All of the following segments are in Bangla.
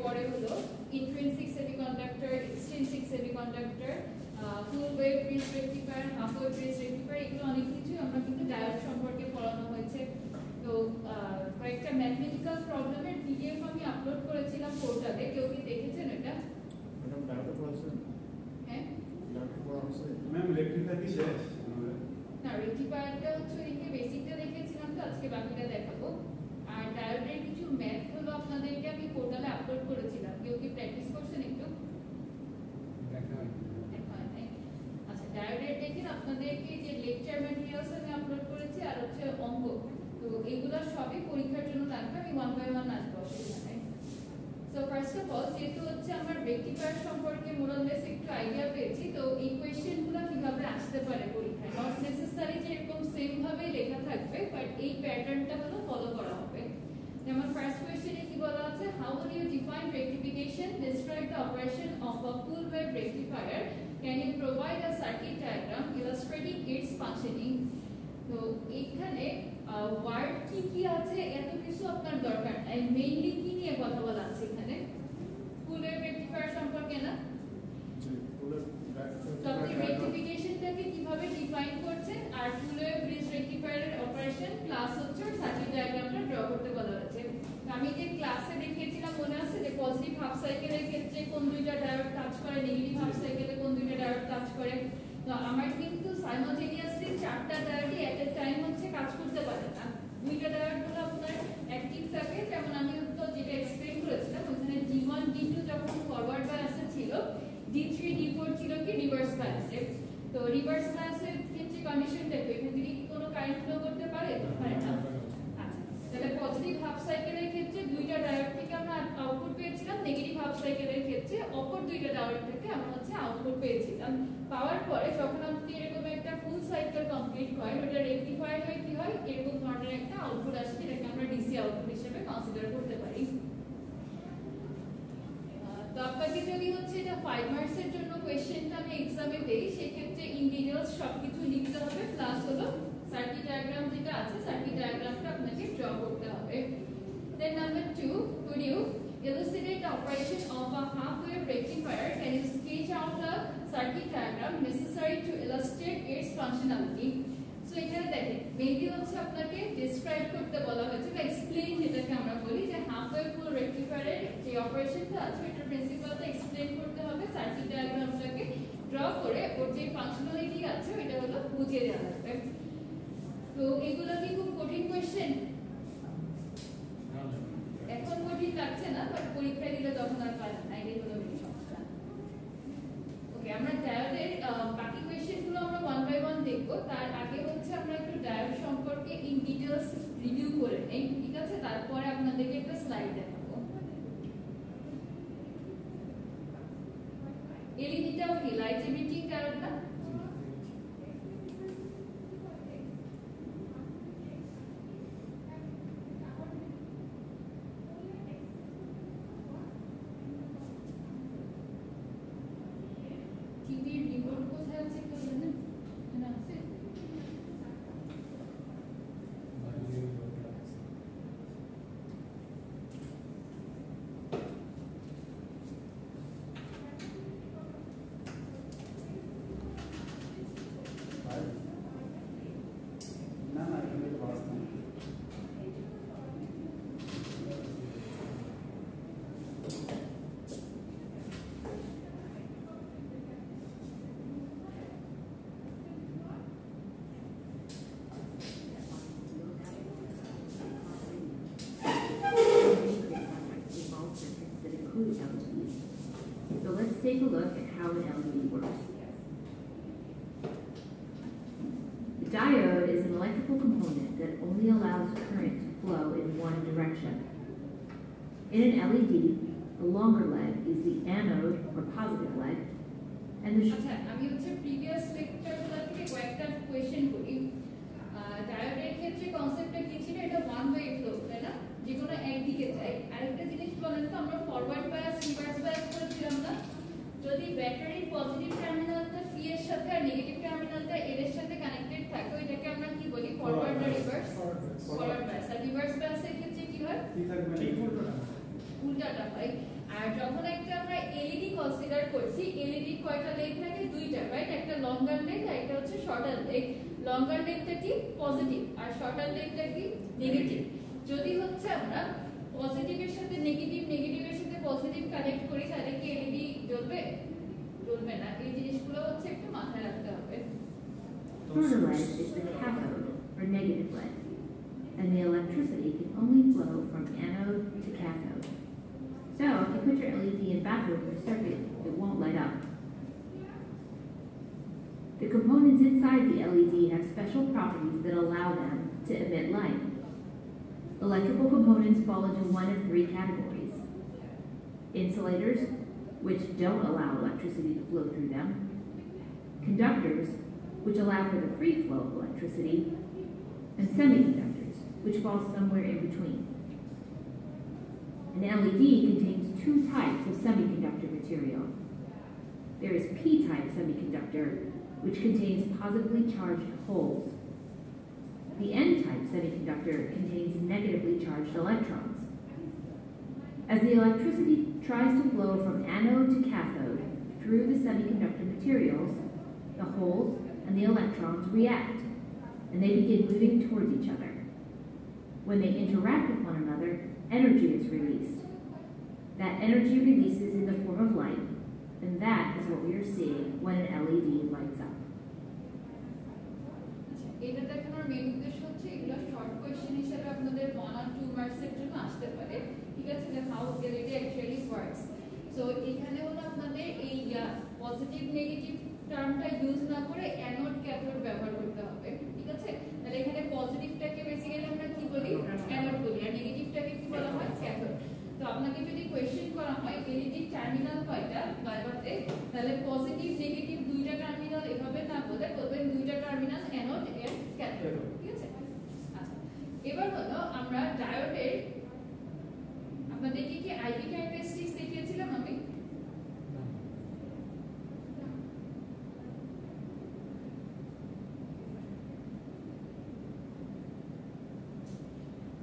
এরপরে হলো ইন্ট্রিনসিক সেমিকন্ডাক্টর, এক্সট্রিনসিক সেমিকন্ডাক্টর, ফুল wave bridge rectifier, half wave bridge rectifier, এগুলো অনেক কিছু আমরা কিন্তু ডায়োড সম্পর্কে পড়ানো হয়েছে। তো কয়েকটা ম্যাথমেটিক্যাল প্রবলেমের পিডিএফ আমি আপলোড করেছিলাম পোর্টালে, কেউ কি দেখেছেন এটা? ম্যাডাম ডায়োড পড়াচ্ছেন? হ্যাঁ, ডায়োড পড়া হচ্ছে ম্যাম রেকটিফায়ার কি শেষ? না রেকটিফায়ারটা হচ্ছে ওইদিকে বেসিকটা দেখিয়েছিলাম, তো আজকে বাকিটা দেখাবো। আর ডায়োডের কিছু ম্যাথ হলো আপনাদেরকে আমি পোর্টালে আপলোড করেছিলাম, কেউ কি প্র্যাকটিস করছেন একটু? আচ্ছা, ডায়োডের দেখেন আপনাদেরকে যে লেকচার ম্যাটেরিয়ালস আমি আপলোড করেছি আর হচ্ছে অঙ্ক, তো এগুলো সবই পরীক্ষার জন্য লাগবে, আমি ওয়ান বাই ওয়ান আসবো অসুবিধা নেই। সো ফার্স্ট অফ অল, যেহেতু হচ্ছে আমার রেকটিফায়ার সম্পর্কে মোরাললেস একটু আইডিয়া পেয়েছি, তো এই কোয়েশ্চেনগুলো কিভাবে আসতে পারে পরীক্ষায়, নট নেসেসারি যে এরকম সেম ভাবে লেখা থাকবে, বাট এই প্যাটার্নটা হলো ফলো করা হবে। যেমন ফার্স্ট কোয়েশ্চেনে কি বলা আছে, how will you define rectification, describe the operation of a full wave rectifier, can you provide a circuit diagram illustrating its functioning. তো এখানে ওয়ার্ড কি কি আছে এত কিছু আপনার দরকার নাই, মেইনলি কি নিয়ে কথা বলা আছে এখানে, ফুল ওয়েভ রেকটিফায়ার সম্পর্কে না? তো আপনি রেকটিফিকেশনটাকে কিভাবে ডিফাইন করছেন আর ফুল ওয়েভ ব্রিজ রেকটিফায়ারের অপারেশন প্লাস হচ্ছে সার্কিট ডায়াগ্রামটা ড্র করতে বলা হয়েছে। আমি যে ক্লাসে দেখিয়েছিলাম মনে আছে যে পজিটিভ হাফ সাইকেলের ক্ষেত্রে কোন দুইটা ডায়োড কাজ করে, নেগেটিভ হাফ সাইকেলে কোন দুইটা ডায়োড কাজ করে। তো আমার কিন্তু সাইমালটেনিয়াসলি চারটা ডায়োডই এট এ টাইম হচ্ছে কাজ করতে পারে না, দুইটা ডায়োডগুলো আপনার অ্যাক্টিভ থাকে। যেমন আমি তো যেটা এক্সপ্লেইন করেছিলাম ওখানে D1 D2 যখন ফরওয়ার্ড বায়াসে ছিল, D3 D4 ছিল কি রিভার্স বায়াসে। তো রিভার্স বায়াসের ক্ষেত্রে কন্ডিশনটা এখান থেকে কি কোনো কারেন্ট ফ্লো করতে পারে? পারে না। আচ্ছা, তাহলে পজিটিভ হাফ সাইকেলের ক্ষেত্রে দুইটা ডায়োড থেকে আমরা আউটপুট পেয়েছিলাম, নেগেটিভ হাফ সাইকেলের ক্ষেত্রে অপর দুইটা ডায়োড থেকে আমরা হচ্ছে আউটপুট পেয়েছিলাম। পাওয়ার পরে যখন আপনি এরকম একটা ফুল সাইকেল কমপ্লিট করেন, ওটা রেকটিফাই হয়ে কি হয়, এরকম ধরনের একটা আউটপুট আসে, যেটাকে আমরা ডিসি আউটপুট হিসেবে কনসিডার করতে পারি। তো আপনাকে যদি হচ্ছে এটা 5 মার্কসের জন্য কোশ্চেনটা আমি এক্সামে দেই, সেক্ষেত্রে ইন ডিটেইলস সবকিছু লিখতে হবে, প্লাস হলো সার্কিট ডায়াগ্রাম যেটা আছে সার্কিট ডায়াগ্রামটা আপনাকে ড্র করতে হবে। দেন number 2, could you elucidate the operation of a half wave rectifier? Can you sketch out a circuit diagram necessary to illustrate its functionality? So এখানে দেখেন মেইনলি হচ্ছে আপনাকে ডেসক্রাইব করতে বলা হয়েছে বা এক্সপ্লেইন, যেটাকে আমরা বলি যে হাফ ওয়েভ ফুল রেকটিফায়ারের যে অপারেশনটা আছে এটার প্রিন্সিপালটা এক্সপ্লেইন করতে হবে, সার্কিট ডায়াগ্রামটাকে ড্র করে ওর যে ফাংশনালিটি আছে ওটা হলো বুঝিয়ে দেওয়া হবে। তো এগুলো কি খুব কঠিন কোশ্চেন? এখন কঠিন লাগছে না, বাট পরীক্ষায় দিলে তখন আর পারে না, এটাই হলো মেইন সমস্যা। ওকে, আমরা ডায়োডের বাকি কোশ্চেনগুলো আমরা ওয়ান বাই ওয়ান দেখবো, তার আগে হচ্ছে আমরা একটু ডায়োড সম্পর্কে ইন ডিটেইলস রিভিউ করে নেই, ঠিক আছে? তারপরে আপনাদেরকে একটা স্লাইড দেখাবো। এলইডিটাও কি লাইট ইমিটিং ডায়োড না? টিভির রিমোট কোথায় আছে কেউ জানেন? না আছে? না না, এখানে তো বাস নেই। So let's take a look at how an LED works. The diode is an electrical component that only allows current to flow in one direction. In an LED, the longer leg is the anode or positive leg, and the আচ্ছা, আমি হচ্ছে প্রিভিয়াস লেকচারগুলো থেকে কয়েকটা কোশ্চেন করি। ডায়োডের ক্ষেত্রে কনসেপ্টটা কি ছিল? এটা ওয়ান ওয়ে ফ্লো, তাই না? যে কোনো একদিকে যায়। আরেকটা জিনিস বলেন তো, আমরা ফরওয়ার্ড বায়াস রিভার্স বায়াস করেছিলাম না? যদি ব্যাটারির পজিটিভ টার্মিনালটা পি এর সাথে আর নেগেটিভ টার্মিনালটা এর এর সাথে কানেক্টেড থাকে, ওইটাকে আমরা কি বলি? ফরওয়ার্ড বা রিভার্স? Forward bias. আর রিভার্স বায়াসের ক্ষেত্রে কি হয়? ঠিক উল্টোটা। উল্টাটা হয়। আর কনসিডার করছি এলইডি কয়টা লেগ থাকে দুইটা রাইট একটা লঙ্গার লেগ আর একটা হচ্ছে শর্টার লেগ লঙ্গার লেগটা কি পজিটিভ আর শর্টার লেগটা কি নেগেটিভ যদি হচ্ছে আমরা পজিটিভের সাথে নেগেটিভ নেগেটিভের সাথে পজিটিভ কানেক্ট করি তাহলে কি এলইডি জ্বলবে জ্বলবে না এই জিনিসগুলো হচ্ছে একটু মাথায় রাখতে হবে Further lead is the cathode, or negative lead, and the electricity can only flow from anode to cathode. So, if you put your LED in bathroom or circuit, it won't light up. The components inside the LED have special properties that allow them to emit light. Electrical components fall into one of three categories. Insulators, which don't allow electricity to flow through them. Conductors, which allow for the free flow of electricity. And semiconductors, which fall somewhere in between. An LED contains two types of semiconductor material. There is P-type semiconductor, which contains positively charged holes. The N-type semiconductor contains negatively charged electrons. As the electricity tries to flow from anode to cathode through the semiconductor materials, the holes and the electrons react, and they begin moving towards each other. When they interact with one another, energy is released. That energy releases in the form of light, and that is what we are seeing when an LED lights up. এটা দেখানোর মেইন উদ্দেশ্য হচ্ছে এগুলো শর্ট কোশ্চেন হিসেবে আপনাদের 1 or 2 মার্কসের জন্য আসতে পারে ঠিক আছে যে how LED actually works so এখানে হলো আপনাদের এই পজিটিভ নেগেটিভ টার্মটা ইউজ না করে অ্যানোড ক্যাথোড ব্যবহার করতে হবে ঠিক আছে তাহলে এখানে পজিটিভটাকে বেসিক্যালি আমরা কি বলি অ্যানোড বলি আর নেগেটিভটাকে কি বলা হয় ক্যাথোড তো আপনাকে যদি কোশ্চেন করা হয় এলইডি টার্মিনাল কয়টা বারবারতে তাহলে পজিটিভ নেগেটিভ দুইটা টার্মিনাল এভাবে না বলে বলবেন দুইটা টার্মিনাল অ্যানোড এন্ড ক্যাথোড ঠিক আছে আচ্ছা এবার হলো আমরা ডায়োডের আপনাদেরকে কি আইভি ক্যারেক্টারিস্টিক্স দেখিয়েছিলাম আমি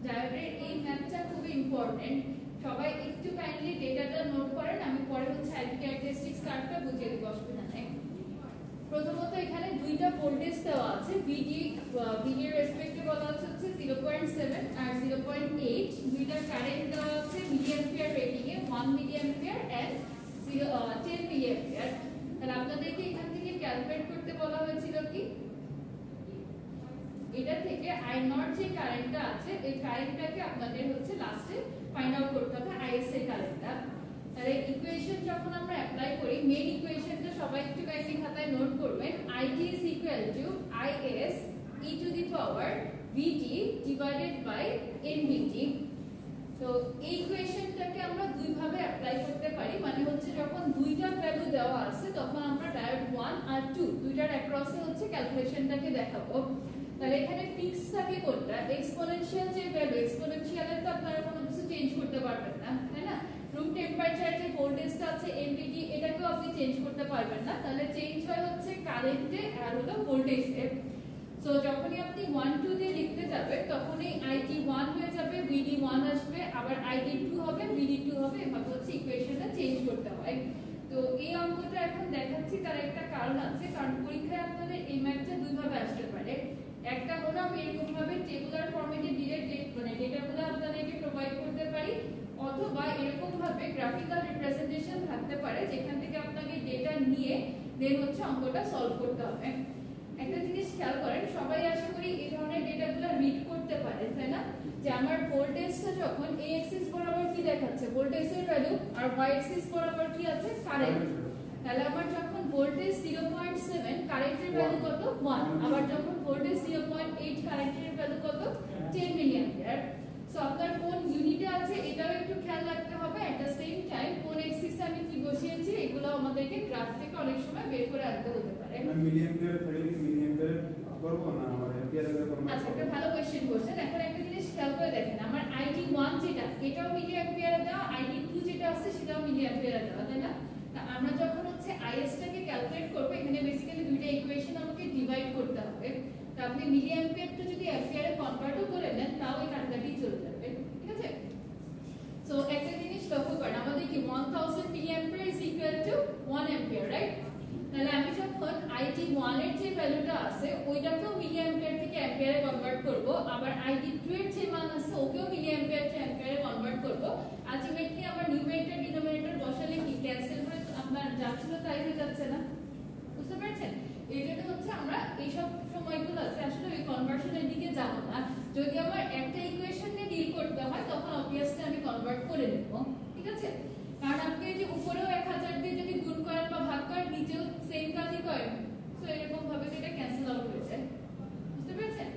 ডায়োডের এই ম্যাথটা খুব ইম্পর্টেন্ট সবাই একটু কাইন্ডলি ডেটাটা নোট করেন আমি পরে হচ্ছে আইভি ক্যারেক্টারিস্টিক্স কার্ডটা বুঝিয়ে দেব অসুবিধা নেই প্রথমত এখানে দুইটা ভোল্টেজ দেওয়া আছে ভিডি এর রেসপেক্টে বলা হচ্ছে 0.7 আর 0.8 দুইটা কারেন্ট দেওয়া আছে মিলিঅ্যাম্পিয়ার রেটিং এ 1 মিলিঅ্যাম্পিয়ার এন্ড 10 মিলিঅ্যাম্পিয়ার তাহলে আপনাদেরকে এখান থেকে ক্যালকুলেট করতে বলা হয়েছিল কি এটা থেকে আই নট যে কারেন্টটা আছে এই কারেন্টটাকে আপনাদের হচ্ছে লাস্টে ফাইন্ড আউট করতে হবে আইএস এর কারেন্টটা তাহলে ইকুয়েশন যখন আমরা অ্যাপ্লাই করি মেইন ইকুয়েশনটা সবাই একটু কাইন্ডলি খাতায় নোট করবেন IT is equal to IS e to the power VT divided by NVT তো এই ইকুয়েশনটাকে আমরা দুই ভাবে অ্যাপ্লাই করতে পারি মানে হচ্ছে যখন দুইটা ভ্যালু দেওয়া আছে তখন আমরা ডায়োড 1 আর 2 দুইটার অ্যাক্রসে হচ্ছে ক্যালকুলেশনটাকে দেখাবো তাহলে এখানে ফিক্স থাকে কোনটা এক্সপোনেনশিয়াল যে ভ্যালু এক্সপোনেনশিয়ালের তো আপনারা কোনো কিছু চেঞ্জ করতে পারবেন না তাই না রুম টেম্পারেচার যে ভোল্টেজটা আছে এমভিটি এটাকেও আপনি চেঞ্জ করতে পারবেন না তাহলে চেঞ্জ হয় হচ্ছে কারেন্টে আর হলো ভোল্টেজে সো যখনই আপনি 1 2 দিয়ে লিখতে যাবেন তখনই IT 1 হয়ে যাবে VD 1 আসবে আবার IT 2 হবে VD 2 হবে এভাবে হচ্ছে ইকুয়েশনটা চেঞ্জ করতে হয় তো এই অঙ্কটা এখন দেখাচ্ছি তার একটা কারণ আছে কারণ পরীক্ষায় আপনাদের এই ম্যাথটা দুই ভাবে আসতে পারে একটা হলো আমি এরকম ভাবে টেবুলার ফরম্যাটে ডিরেক্ট মানে ডেটাগুলো আপনাদেরকে প্রোভাইড করতে পারি অথবা এরকম ভাবে গ্রাফিক্যাল রিপ্রেজেন্টেশন থাকতে পারে যেখান থেকে আপনাকে ডেটা নিয়ে দেন হচ্ছে অঙ্কটা সলভ করতে হবে একটা জিনিস খেয়াল করেন সবাই আশা করি এই ধরনের ডেটাগুলো রিড করতে পারে তাই না যে আমার ভোল্টেজটা যখন a এক্সিস বরাবর কি দেখাচ্ছে ভোল্টেজের ভ্যালু আর y এক্সিস বরাবর কি আছে কারেন্ট তাহলে আমার যখন ভোল্টেজ 0.7 কারেন্টের ভ্যালু কত 1 আবার যখন ভোল্টেজ 0.8 কারেন্টের ভ্যালু কত 10 মিলিঅ্যাম্পিয়ার সো আপনার কোন ইউনিটে আছে এটাও একটু খেয়াল রাখতে হবে এট দ্য সেম টাইম কোন এক্সিসে আমি কি বসিয়েছি এগুলো আমাদেরকে গ্রাফ থেকে অনেক সময় বের করে আনতে হতে পারে মিলিঅ্যাম্পিয়ার থাকলে মিলিঅ্যাম্পিয়ার করব না আমার অ্যাম্পিয়ারে করব আচ্ছা একটা ভালো কোশ্চেন করছেন এখন একটা জিনিস খেয়াল করে দেখেন আমার আইডি 1 যেটা এটাও মিলিঅ্যাম্পিয়ারে দেওয়া আইডি 2 যেটা আছে সেটাও মিলিঅ্যাম্পিয়ারে দেওয়া তাই না আমরা যখন হচ্ছে আইএস টাকে ক্যালকুলেট করব এখানে বেসিক্যালি দুইটা ইকুয়েশন আমাকে ডিভাইড করতে হবে তো আপনি মিলিঅ্যাম্পিয়ারটা যদি অ্যাম্পিয়ারে কনভার্টও করে নেন তাও এই কাটাকাটি চলে যাবে ঠিক আছে সো একটা জিনিস লক্ষ্য করেন আমাদের কি 1000 মিলিঅ্যাম্পিয়ার ইজ ইকুয়াল টু আছে ওইটাকেও মিলি অ্যাম্পিয়ার থেকে অ্যাম্পিয়ারে কনভার্ট করব, আবার ID2 এর যে মান আছে ওকেও মিলি অ্যাম্পিয়ার থেকে অ্যাম্পিয়ারে কনভার্ট করব। আলটিমেটলি আমার নিউমেরেটর ডিনোমিনেটর বসালে কি ক্যান্সেল করে আপনার যাচ্ছিল তাই হয়ে যাচ্ছে না, বুঝতে পারছেন? এই জন্য হচ্ছে আমরা এইসব সময়গুলো আছে আসলে ওই কনভার্সনের দিকে যাব না। যদি আমার একটা ইকুয়েশন নিয়ে ডিল করতে হয় তখন অবভিয়াসলি আমি কনভার্ট করে নেব, ঠিক আছে? কারণ আপনি যে উপরেও 1000 দিয়ে যদি গুণ করেন বা ভাগ করেন নিচেও সেম কাজই করেন, তো এরকম ভাবে এটা ক্যান্সেল আউট হয়ে যায়, বুঝতে পেরেছেন?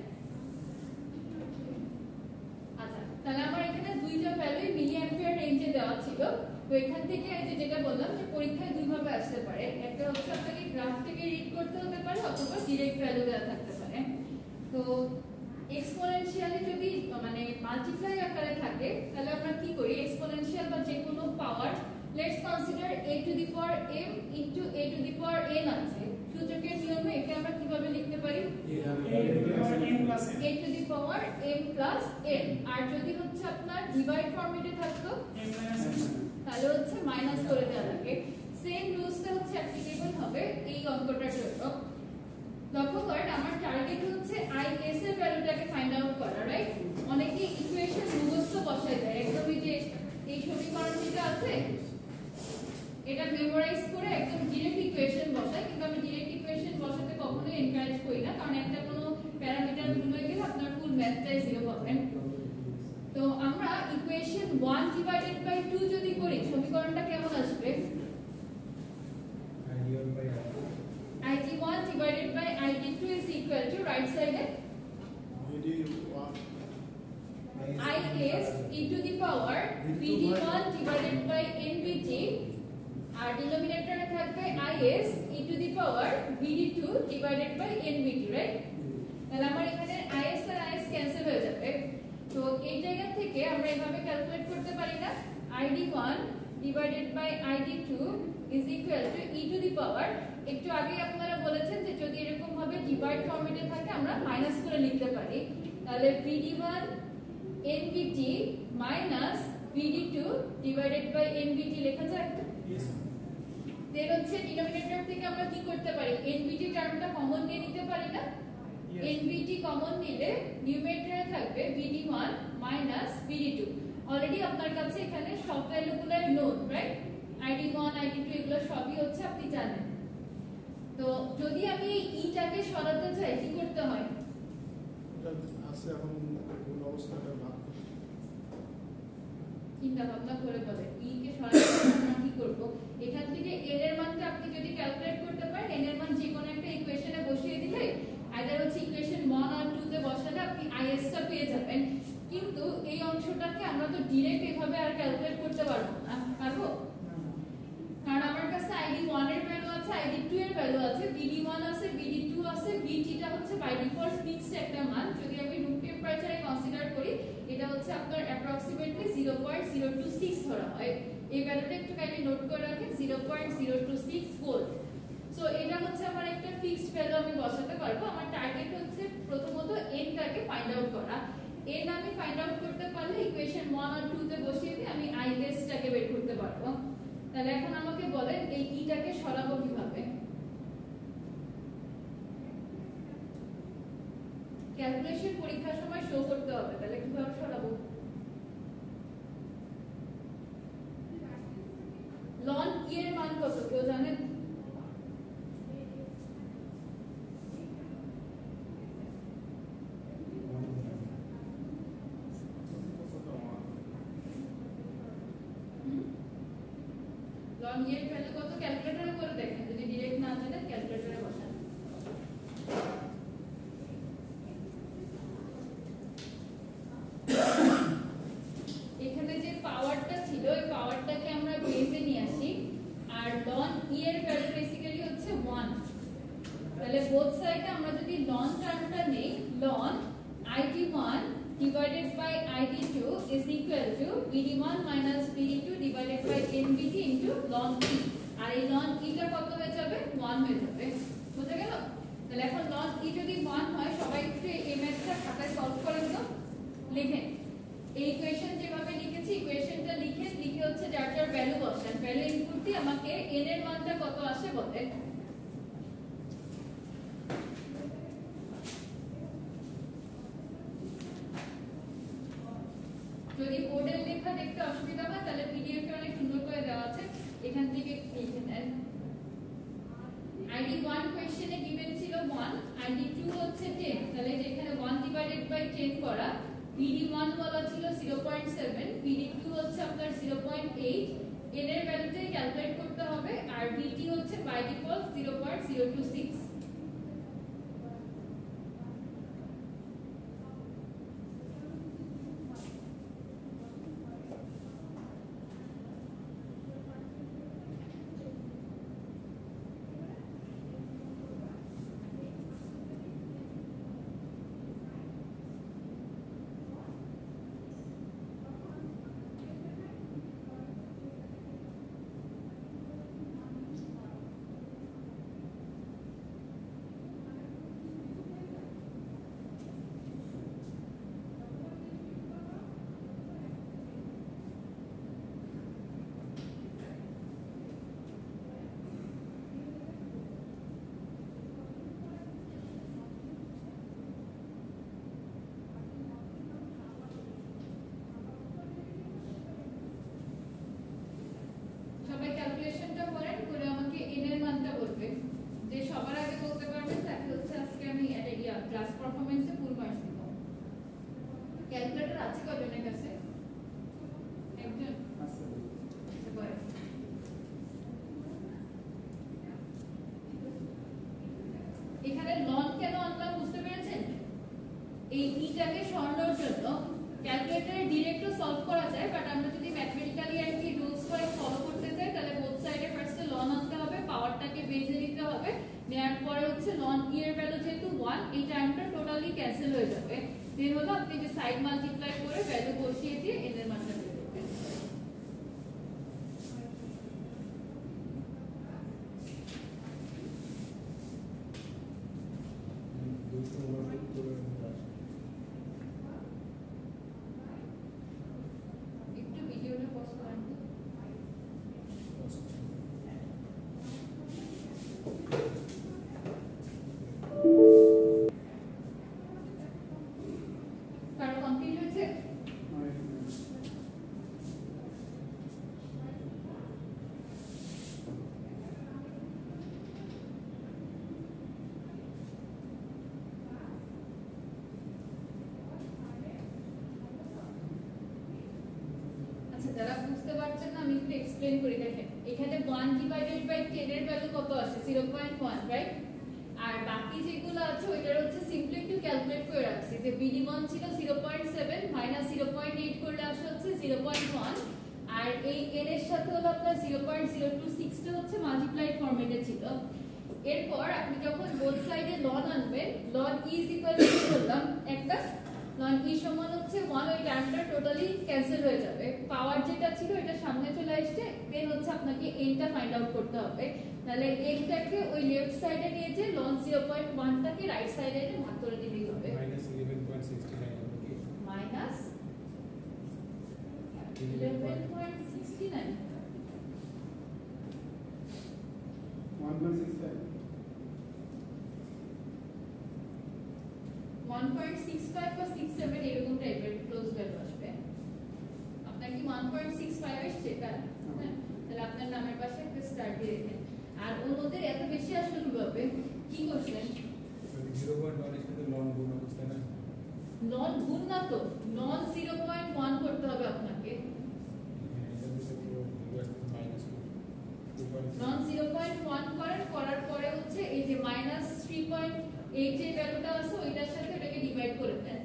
আচ্ছা, তাহলে আমার এখানে দুইটা ভ্যালুই মিলি অ্যাম্পিয়ার রেঞ্জে দেওয়া ছিল। তো এখান থেকে এই যে যেটা বললাম যে পরীক্ষায় দুই ভাবে আসতে পারে, একটা হচ্ছে আপনাকে গ্রাফ থেকে রিড করতে হতে পারে অথবা ডাইরেক্ট ভ্যালু দেওয়া থাকতে পারে। তো এক্সপোনেনশিয়ালি যদি মানে মাল্টিপ্লাই আকারে থাকে তাহলে আমরা কি করি, এক্সপোনেনশিয়াল বা যে কোনো power, let's consider a to the power m into a to the power n আছে। সূচকের নিয়মে এটা আমরা কিভাবে লিখতে পারি, a to the power m plus n, আর যদি হচ্ছে আপনার ডিভাইড ফরম্যাটে থাকতো তাহলে হচ্ছে মাইনাস করে দেওয়া লাগে। সেম রুলসটা হচ্ছে অ্যাপ্লিকেবল হবে এই অঙ্কটার জন্য। লক্ষ্য করেন আমার টার্গেট হচ্ছে is এর ভ্যালুটাকে ফাইন্ড আউট করা, রাইট? অনেকে ইকুয়েশন মুখস্থ বসায় দেয়, একদমই যে এই সমীকরণ যেটা আছে এটা মেমোরাইজ করে একদম ডাইরেক্ট ইকুয়েশন বসায়, কিন্তু আমি ডাইরেক্ট ইকুয়েশন বসাতে কখনোই এনকারেজ করি না, কারণ একটা কোনো প্যারামিটার ভুল হয়ে গেলে আপনার ফুল ম্যাথটাই জিরো পাবেন। তো আমরা ইকুয়েশন 1 ডিভাইডেড বাই 2 যদি করি সমীকরণটা কেমন আসবে, id1 divided by id2 is equal to right side is e to the power vd1 divided by nvt, আর ডিনোমিনেটরে থাকবে is e to the power vd2 divided by nvt, right? তাহলে আমার এখানে is আর is ক্যান্সেল হয়ে যাবে। তো এই জায়গা থেকে আমরা এভাবে ক্যালকুলেট করতে পারি না, id1 divided by id2 is equal to e to the power, একটু আগে আপনারা বলেছেন যে যদি এরকম ভাবে ডিভাইড ফরম্যাটে থাকে আমরা মাইনাস করে লিখতে পারি, তাহলে vd1 nvt minus vd2 divided by nvt লেখা যায়। দেন হচ্ছে ডিনোমিনেটর থেকে আমরা কি করতে পারি, nvt টার্মটা কমন নিয়ে নিতে পারি না? nvt কমন নিলে নিউমেরেটরে থাকবে vd1 minus vd2। অলরেডি আপনার কাছে এখানে সব ভ্যালুগুলো নোন, রাইট? id1 id2 এগুলো সবই হচ্ছে আপনি জানেন। তো যদি আমি এই ইটাকে সরাতে চাই কি করতে হয়, এটা আছে এখন কোন অবস্থাটা ভাগ চিন্তা ভাবনা করে বলে ই কে সরাতে আমরা কি করব, এখান থেকে n এর মানটা আপনি যদি ক্যালকুলেট করতে পারেন n এর মান যে কোনো একটা ইকুয়েশনে বসিয়ে দিলে আইদার হচ্ছে ইকুয়েশন 1 আর 2 তে বসালে আপনি is টা পেয়ে যাবেন। কিন্তু এই অংশটাকে আমরা তো ডাইরেক্ট এভাবে আর ক্যালকুলেট করতে পারবো না, পারবো? কারণ আমার কাছে id1 এর ভ্যালু আছে, id2 এর ভ্যালু আছে, vd1 আছে, vd2 আছে, vt টা হচ্ছে বাই ডিফল্ট ফিক্সড একটা মান। যদি আমি রুম টেম্পারেচারে কনসিডার করি এটা হচ্ছে আপনার অ্যাপ্রক্সিমেটলি 0.026 ধরা হয়। এই ভ্যালুটা একটু কাইন্ডলি নোট করে রাখেন, 0.026 ভোল্ট। সো এটা হচ্ছে আমার একটা ফিক্সড ভ্যালু আমি বসাতে পারবো। আমার টার্গেট হচ্ছে প্রথমত n টাকে ফাইন্ড আউট করা। n আমি ফাইন্ড আউট করতে পারলে ইকুয়েশন 1 আর 2 তে বসিয়ে দিয়ে আমি is টাকে বের করতে পারবো। তাহলে এখন আমাকে বলেন এই ইটাকে সরাবো কিভাবে, ক্যালকুলেশন পরীক্ষার সময় শো করতে হবে, তাহলে কিভাবে সরাবো? লন ই এর মান কত কেউ জানেন? লন ই এর ভ্যালু কত ক্যালকুলেটরে করে দেখেন, যদি ডাইরেক্ট না জানেন ক্যালকুলেটরে বসান। এখানে যে পাওয়ারটা ছিল এই পাওয়ারটাকে আমরা বেসে নিয়ে আসি, আর লন ই এর ভ্যালু বেসিক্যালি হচ্ছে 1। তাহলে বোথ সাইডে আমরা যদি লন টার্মটা নেই, loan id1 divided by id2 is equal to vd1 minus vd2 divided by nvt into ln e, আর এই ln e টা কত হয়ে যাবে, 1 হয়ে যাবে। বুঝা গেল? তাহলে এখন ln e যদি 1 হয় সবাই একটু এই ম্যাথটা খাতায় সলভ করেন তো, লিখেন এই ইকুয়েশন যেভাবে লিখেছি ইকুয়েশনটা লিখে হচ্ছে যার যার ভ্যালু বসান, ভ্যালু ইনপুট দিয়ে আমাকে n এর মানটা কত আসে বলেন। 1 কোশ্চেনে given ছিল 1 ID2 হচ্ছে 10 তাহলে যেখানে 1 ডিভাইডেড বাই 10 করা PD1 বলা ছিল 0.7 PD2 হচ্ছে আপনার 0.8 n এর ভ্যালুতে ক্যালকুলেট করতে হবে আর VT হচ্ছে বাই ডিফল্ট 0.026 সবাই ক্যালকুলেশনটা করেন করে আমাকে n এর মানটা বলবেন যে সবার আগে বলতে পারবেন তাকে হচ্ছে আজকে আমি ক্লাস পারফরম্যান্সে ফুল মার্কস দেব ক্যালকুলেটর আছে কয়জনের কাছে একজন আছে বলেন এখানে লন কেন আনলাম বুঝতে পেরেছেন এই ইটাকে সরানোর জন্য ক্যালকুলেটরে ডাইরেক্টও সলভ করা যায় বাট আমরা যদি ম্যাথমেটিক্যালি আর কি রুলস করে ফলো করতে চাই তাহলে বোথ সাইডে ফার্স্টে লন আনতে হবে পাওয়ারটাকে বেজে নিতে হবে নেয়ার পরে হচ্ছে লন ই এর ভ্যালু যেহেতু 1 এই টার্মটা টোটালি ক্যান্সেল হয়ে যাবে দেন হলো আপনি যে সাইড মাল্টিপ্লাই করে ভ্যালু বসিয়ে দিয়ে n এর মানটা বের করবেন একটু ভিডিওটা পজ করেন তো কারো কমপ্লিট হয়েছে আচ্ছা যারা বুঝতে পারছেন না আমি একটু এক্সপ্লেইন করি দেখেন এখানে 1 ডিভাইডেড বাই 10 এর ভ্যালু কত আসে 0.1 রাইট আর বাকি যেগুলো আছে ওইটার হচ্ছে সিম্পলি একটু ক্যালকুলেট করে রাখছি যে BD1 ছিল 0.7 মাইনাস 0.8 করলে আসে হচ্ছে 0.1 আর এই n এর সাথে হলো আপনার 0.026 টা হচ্ছে মাল্টিপ্লাইড ফরম্যাটে ছিল এরপর আপনি যখন বোথ সাইডে লন আনবেন ln e is equal to বললাম একটা লন ই সমান হচ্ছে 1 ওই টার্মটা টোটালি ক্যান্সেল হয়ে যাবে পাওয়ার যেটা ছিল এটা সামনে চলে আসছে দেন হচ্ছে আপনাকে n টা ফাইন্ড আউট করতে হবে তাহলে n টাকে ওই লেফট সাইডে নিয়ে যে লন 0.1 টাকে রাইট সাইডে এনে ভাগ করে দিলেই হবে মাইনাস 11.69 1.65 বা 67 এরকম টাইপের ক্লোজ ভ্যালু আসবে আপনার কি 1.65 এসছে তাহলে আপনার নামের পাশে একটা স্টার দিয়ে রেখেন আর ওর মধ্যে এত বেশি আসলে কিভাবে কি করছেন 0.1 এর সাথে লন গুণ অবস্থা না নন গুণ না তো নন 0.1 করতে হবে আপনাকে নন 0.1 করার পরে হচ্ছে এই যে মাইনাস 3.8 যে ভ্যালুটা আছে ওইটার সাথে এটাকে ডিভাইড করে দেন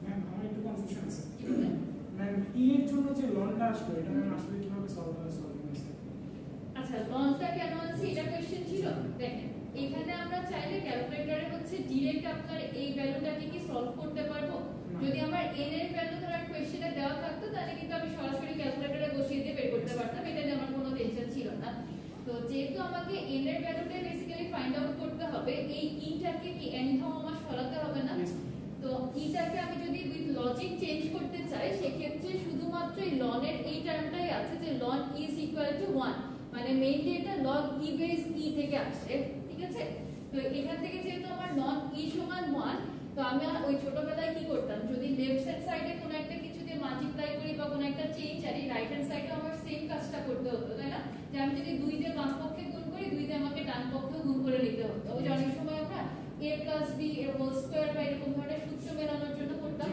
ম্যাম আমার একটু কনফিউশন আছে কি বলেন ম্যাম ই এর জন্য যে লনটা আসলো এটা ম্যাম আসলে কিভাবে সলভ হয়েছে আচ্ছা লনটা কেন আছে এটা কোশ্চেন ছিল দেখেন এখানে আমরা চাইলে ক্যালকুলেটরে হচ্ছে ডাইরেক্ট আপনার এই ভ্যালুটাকে কি সলভ করতে পারবো যদি আমার n এর ভ্যালু ধরার কোশ্চেনে দেওয়া থাকতো তাহলে কিন্তু আমি সরাসরি ক্যালকুলেটরে বসিয়ে দিয়ে বের করতে পারতাম এটা নিয়ে আমার কোনো টেনশন ছিল না তো যেহেতু আমাকে n এর ভ্যালুটা বেসিক্যালি ফাইন্ড আউট করতে হবে এই ইটাকে কি এনিহাউ আমার সরাতে হবে না তো ইটাকে আমি যদি উইথ লজিক চেঞ্জ করতে চাই সেক্ষেত্রে শুধুমাত্র এই লন এর এই টার্মটাই আছে যে লন ইজ ইকুয়াল টু 1 মানে মেইনলি এটা log e বেস e থেকে আসে ঠিক আছে তো এখান থেকে যেহেতু আমার log e সমান 1 তো আমি ওই ছোটবেলায় কি করতাম যদি লেফট হ্যান্ড সাইডে কোনো একটা কিছু দিয়ে মাল্টিপ্লাই করি বা কোনো একটা চেঞ্জ আনি রাইট হ্যান্ড সাইডে আমার সেম কাজটা করতে হতো তাই না যে আমি যদি 2 দিয়ে বাম পক্ষে গুণ করি 2 দিয়ে আমাকে ডান পক্ষে গুণ করে নিতে হতো। ওই যে অনেক সময় আমরা a + b এর হোল স্কয়ার বা এরকম ধরনের সূত্র মেলানোর জন্য করতাম।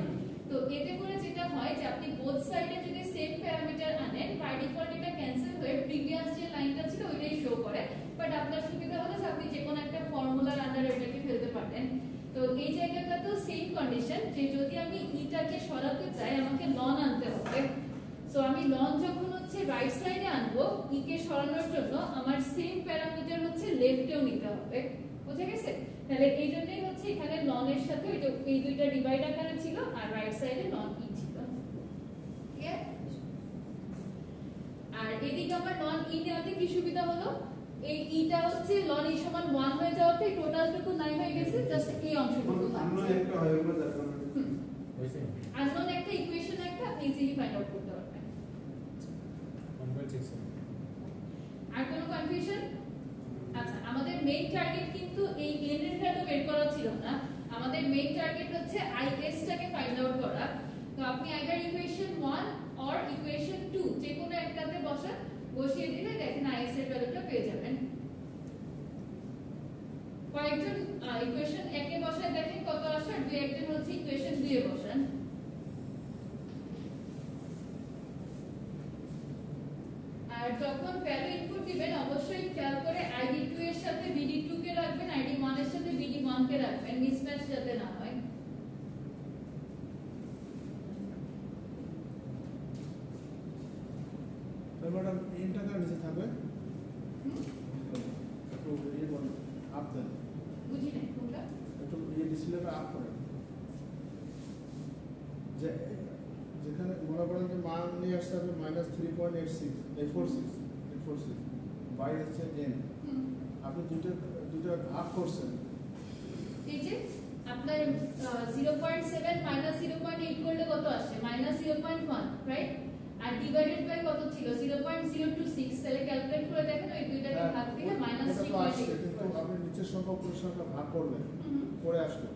তো এতে করে যেটা হয় যে আপনি বোথ সাইডে যদি সেম প্যারামিটার আনেন বাই ডিফল্ট এটা ক্যান্সেল হয়ে প্রিভিয়াস যে লাইনটা ছিল ওইটাই শো করে, বাট আপনার সুবিধা হলো যে আপনি যে কোনো একটা ফর্মুলার আন্ডারে এটাকে ফেলতে পারতেন। তো এই জায়গাটা তো সেম কন্ডিশন যে যদি আমি ইটাকে সরাতে চাই আমাকে লন আনতে হবে। সো আমি লন যখন হচ্ছে রাইট সাইডে আনবো ই কে সরানোর জন্য আমার সেম প্যারামিটার হচ্ছে লেফটেও নিতে হবে। বুঝা গেছে? তাহলে এই জন্যই হচ্ছে এখানে লন এর সাথে এই দুইটা ডিভাইড আকারে ছিল আর রাইট সাইডে লন ই ছিল। ঠিক আছে? আর এদিকে আমার লন ই নেওয়াতে কি সুবিধা হলো, এই ইটা হচ্ছে লন ই সমান 1 হয়ে যাওয়াতে টোটালটুকু 9 হয়ে গেছে, জাস্ট এই অংশটুকু আমরা থাকছে। একটা হয় ওগুলো দেখলাম হইছে আননোন একটা ইকুয়েশন একটা আপনি ইজিলি ফাইন্ড আউট করতে পারবেন। 1/6 আর কোনো কনফিউশন? আচ্ছা, আমাদের মেইন টার্গেট কিন্তু এই n এর ভ্যালু বের করা ছিল না, আমাদের মেইন টার্গেট হচ্ছে is টাকে ফাইন্ড আউট করা। তো আপনি আইদার ইকুয়েশন 1 অর ইকুয়েশন 2 যে কোনো একটাতে বসিয়ে দিলে দেখেন is এর ভ্যালুটা পেয়ে যাবেন। কয়েকজন ইকুয়েশন 1 এ বসায় দেখেন কত আসে, আর দুই একজন হচ্ছে ইকুয়েশন 2 এ বসান। আর যখন ভ্যালু ইনপুট দিবেন অবশ্যই খেয়াল করে ID2 এর সাথে BD2 কে রাখবেন, ID1 এর সাথে BD1 কে রাখবেন, মিসম্যাচ যাতে না হয়। তো ম্যাডাম এনটা কার নিচে থাকবে একটু ইয়ে বলেন আপ দেন, বুঝি নাই কোনটা? একটু ইয়ে ডিসপ্লেটা আপ করেন, যে যেখানে মনে করেন যে মান নিয়ে আসতে হবে -3.86 846 বাই হচ্ছে n, আপনি দুটো ভাগ করছেন, এই যে আপনার 0.7 -0.8 করলে কত আসে? -0.1, রাইট? আর ডিভাইডেড বাই কত ছিল? 0.026। তাহলে ক্যালকুলেট করে দেখেন ওই দুইটাকে ভাগ দিলে -3.8। কিন্তু আপনি নিচের সংখ্যা উপরের সংখ্যা ভাগ করবেন পরে আসলো,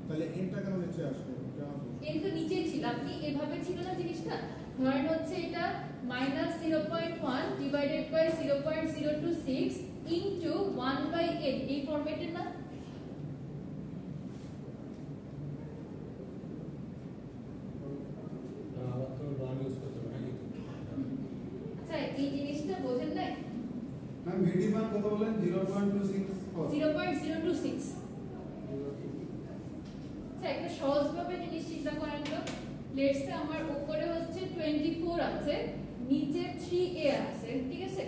তাহলে nটা কেন নিচে আসলো? এর তো নিচেই ছিল, আপনি এভাবে ছিল না জিনিসটা, ধরেন হচ্ছে এটা -0.1 ডিভাইডেড বাই 0.026 ইনটু 1/n এই ফরম্যাটে না? আবার তো লন ইউজ করতে হবে নাকি? আচ্ছা, এই জিনিসটা বোঝেন নাই? ম্যাম ভিডি মান কত বলেন 0.26 0.026। আচ্ছা, একটা সহজভাবে জিনিস চিন্তা করেন তো, লেটস সে আমার উপরে হচ্ছে 24 আছে, নিচে 3a আছে, ঠিক আছে?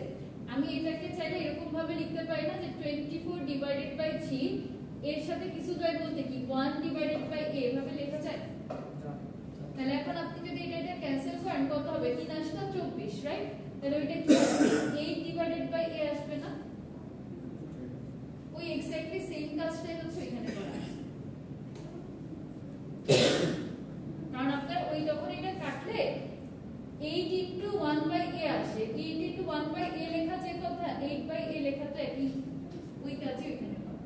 আমি এটাকে চাইলে এরকম ভাবে লিখতে পারি না যে 24 ডিভাইডেড বাই 3 এর সাথে কিছু যায় বলতে কি 1 ডিভাইডেড বাই a এভাবে লেখা যায়? তাহলে এখন আপনি যদি এটা ক্যান্সেল করেন কত হবে? 3 আসলে 24, রাইট? তাহলে ওইটা কি 8 ডিভাইডেড বাই a আসবে না? ওই এক্স্যাক্টলি সেম কাজটাই হচ্ছে এখানে করা আছে। কারণ আপনার ওই যখন এটা কাটলে 8 into 1/a আসে, 8 into 1/a লেখা যে কথা 8/a লেখা তো একই, ওই কাজই এখানে করা।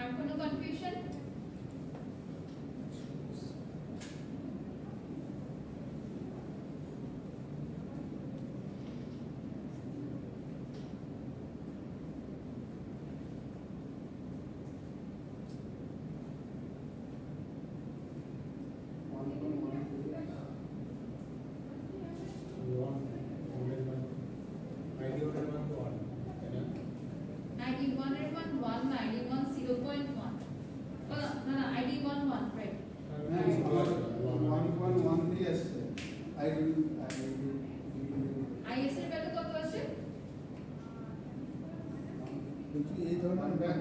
আর কোনো কনফিউশন? ID1 এর মান 1 না, ID1 0.1। না না, ID1 1, রাইট? হ্যাঁ 1.13 আসছে IS এর ভ্যালু কত আসে? কিন্তু এই ধরনের ম্যাথ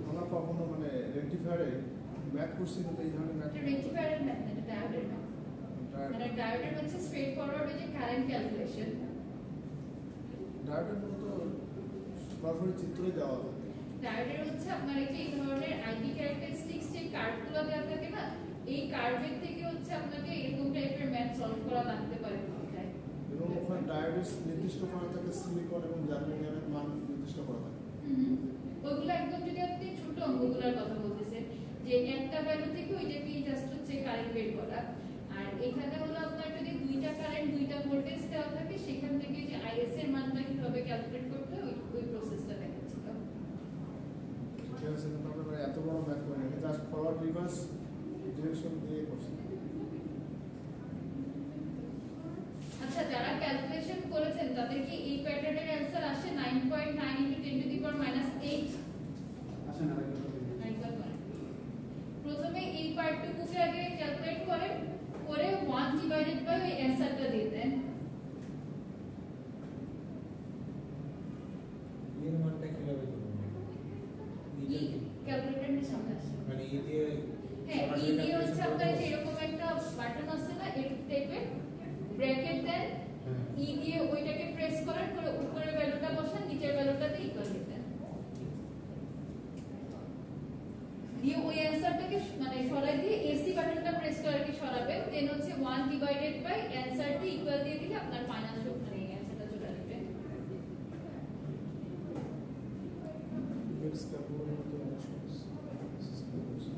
আমরা কখনো মানে রেকটিফায়ারে ম্যাথ করছি, কিন্তু এই ধরনের ম্যাথ এটা রেকটিফায়ারের ম্যাথ না, এটা ডায়োডের ম্যাথ। মানে ডায়োডের হচ্ছে স্ট্রেট ফরওয়ার্ড যে কারেন্ট ক্যালকুলেশন। ডায়োডের মতো সরাসরি চিত্রই দেওয়া থাকে। ডায়োডের হচ্ছে আপনার এই যে এই ধরনের আইডি ক্যারেক্টারিস্টিক্স যে কার্ভগুলো দেওয়া থাকে না, এই কার্ভের থেকে হচ্ছে আপনাকে এরকম টাইপের ম্যাথ সলভ করা লাগতে পারে পরীক্ষায়। এবং ওখানে ডায়োডের নির্দিষ্ট করা থাকে, সিলিকন এবং জার্মেনিয়ামের মান নির্দিষ্ট করা থাকে। ওইগুলো একদম যদি আপনি ছোট অঙ্কগুলোর কথা বলতেছেন যে একটা ভ্যালু থেকে ওইটাকে জাস্ট হচ্ছে কারেন্ট বের করা, আর এখানে হলো আপনার যদি দুইটা কারেন্ট দুইটা ভোল্টেজ দেওয়া থাকে সেখান থেকে যে আইএস এর মানটা কিভাবে ক্যালকুলেট করতে হয় ওই প্রসেসটা দেখাচ্ছিল। ঠিক আছে, তাহলে এত বড় ম্যাথ করে এটা জাস্ট ফরওয়ার্ড রিভার্স ডিরেকশন দিয়ে করছি। আচ্ছা, যারা ক্যালকুলেশন করেছেন তাদের কি এই প্যাটার্নের অ্যানসার আসে 9.9 × 10⁻⁸? আসে না লাগে প্রথমে এই পার্টটুকুকে আগে ক্যালকুলেট করেন, করে 1 ডিভাইডেড বাই ওই অ্যানসারটা দিয়ে দেন। এর মানটা কিভাবে করব? ই ক্যালকুলেটরের সামনে আসে, মানে ই দিয়ে হ্যাঁ ই দিয়ে হচ্ছে আপনার যে এরকম একটা বাটন আছে না, এর টাইপের ব্র্যাকেট দেন, ই দিয়ে ওইটাকে প্রেস করার পরে উপরের ভ্যালুটা বসান, নিচের ভ্যালুটাতে ইকুয়াল দিবেন, দিয়ে ওই অ্যানসারটাকে মানে সরাই দিয়ে এসি বাটনটা প্রেস করে কি সরাবেন, দেন হচ্ছে 1 ডিভাইডেড বাই অ্যানসারটি ইকুয়াল দিয়ে দিলে আপনার ফাইনাল মানে এই অ্যানসারটা চলে আসবে। নেক্সট ক্যালকুলেটর মতো অপশনস সিস্টেম করছি।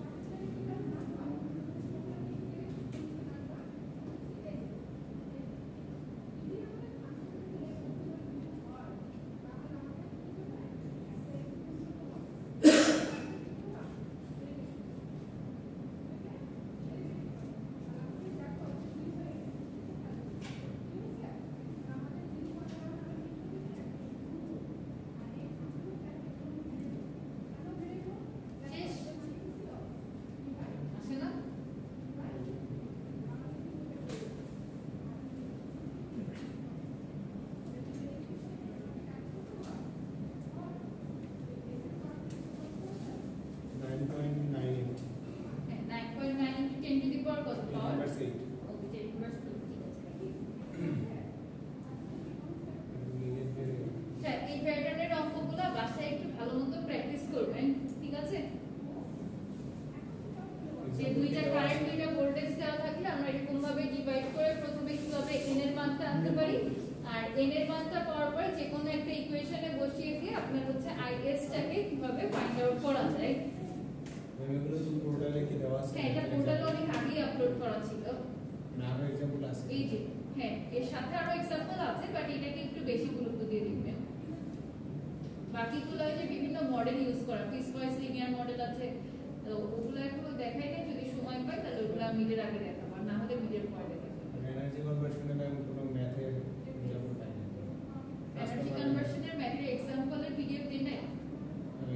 শেষ আসে না? হ্যাঁ, 9.9 × 10⁻⁸ কত পাওয়ার? ওকে, 10⁻², ঠিক আছে। হ্যাঁ, এই প্যাটার্নের অঙ্কগুলো বাসায় একটু ভালো মতো প্র্যাকটিস করবেন, ঠিক আছে? যে দুইটা কারেন্ট দুইটা ভোল্টেজ দেওয়া থাকলে আমরা এরকম ভাবে ডিভাইড করে প্রথমে কিভাবে n এর মানটা আনতে পারি, আর n এর মানটা পাওয়ার পরে যে কোনো একটা ইকুয়েশনে বসিয়ে দিয়ে আপনার হচ্ছে আইএস টাকে কিভাবে ফাইন্ড আউট করা যায়। এগুলো তো পোর্টালে কি দেওয়া আছে? হ্যাঁ, এটা পোর্টালে অনেক আগেই আপলোড করা ছিল। না, আরো एग्जांपल আছে। এই যে হ্যাঁ, এর সাথে আরো एग्जांपल আছে, বাট এটাকে একটু বেশি গুরুত্ব দিয়ে দিবেন। বাকিগুলো যে বিভিন্ন মডেল ইউজ করা, পিসওয়াইজ লিনিয়ার মডেল আছে, তো ওগুলো এখনো দেখাই নাই, যদি সময় পাই তাহলে ওগুলো মিডের আগে দেখাবো, না হলে মিডের পরে দেখাবো। এনার্জি কনভার্সনের আমি কোনো ম্যাথে एग्जांपल পাই না। এনার্জি কনভার্সনের ম্যাথের एग्जांपलेর পিডিএফ দিন নাই? আমি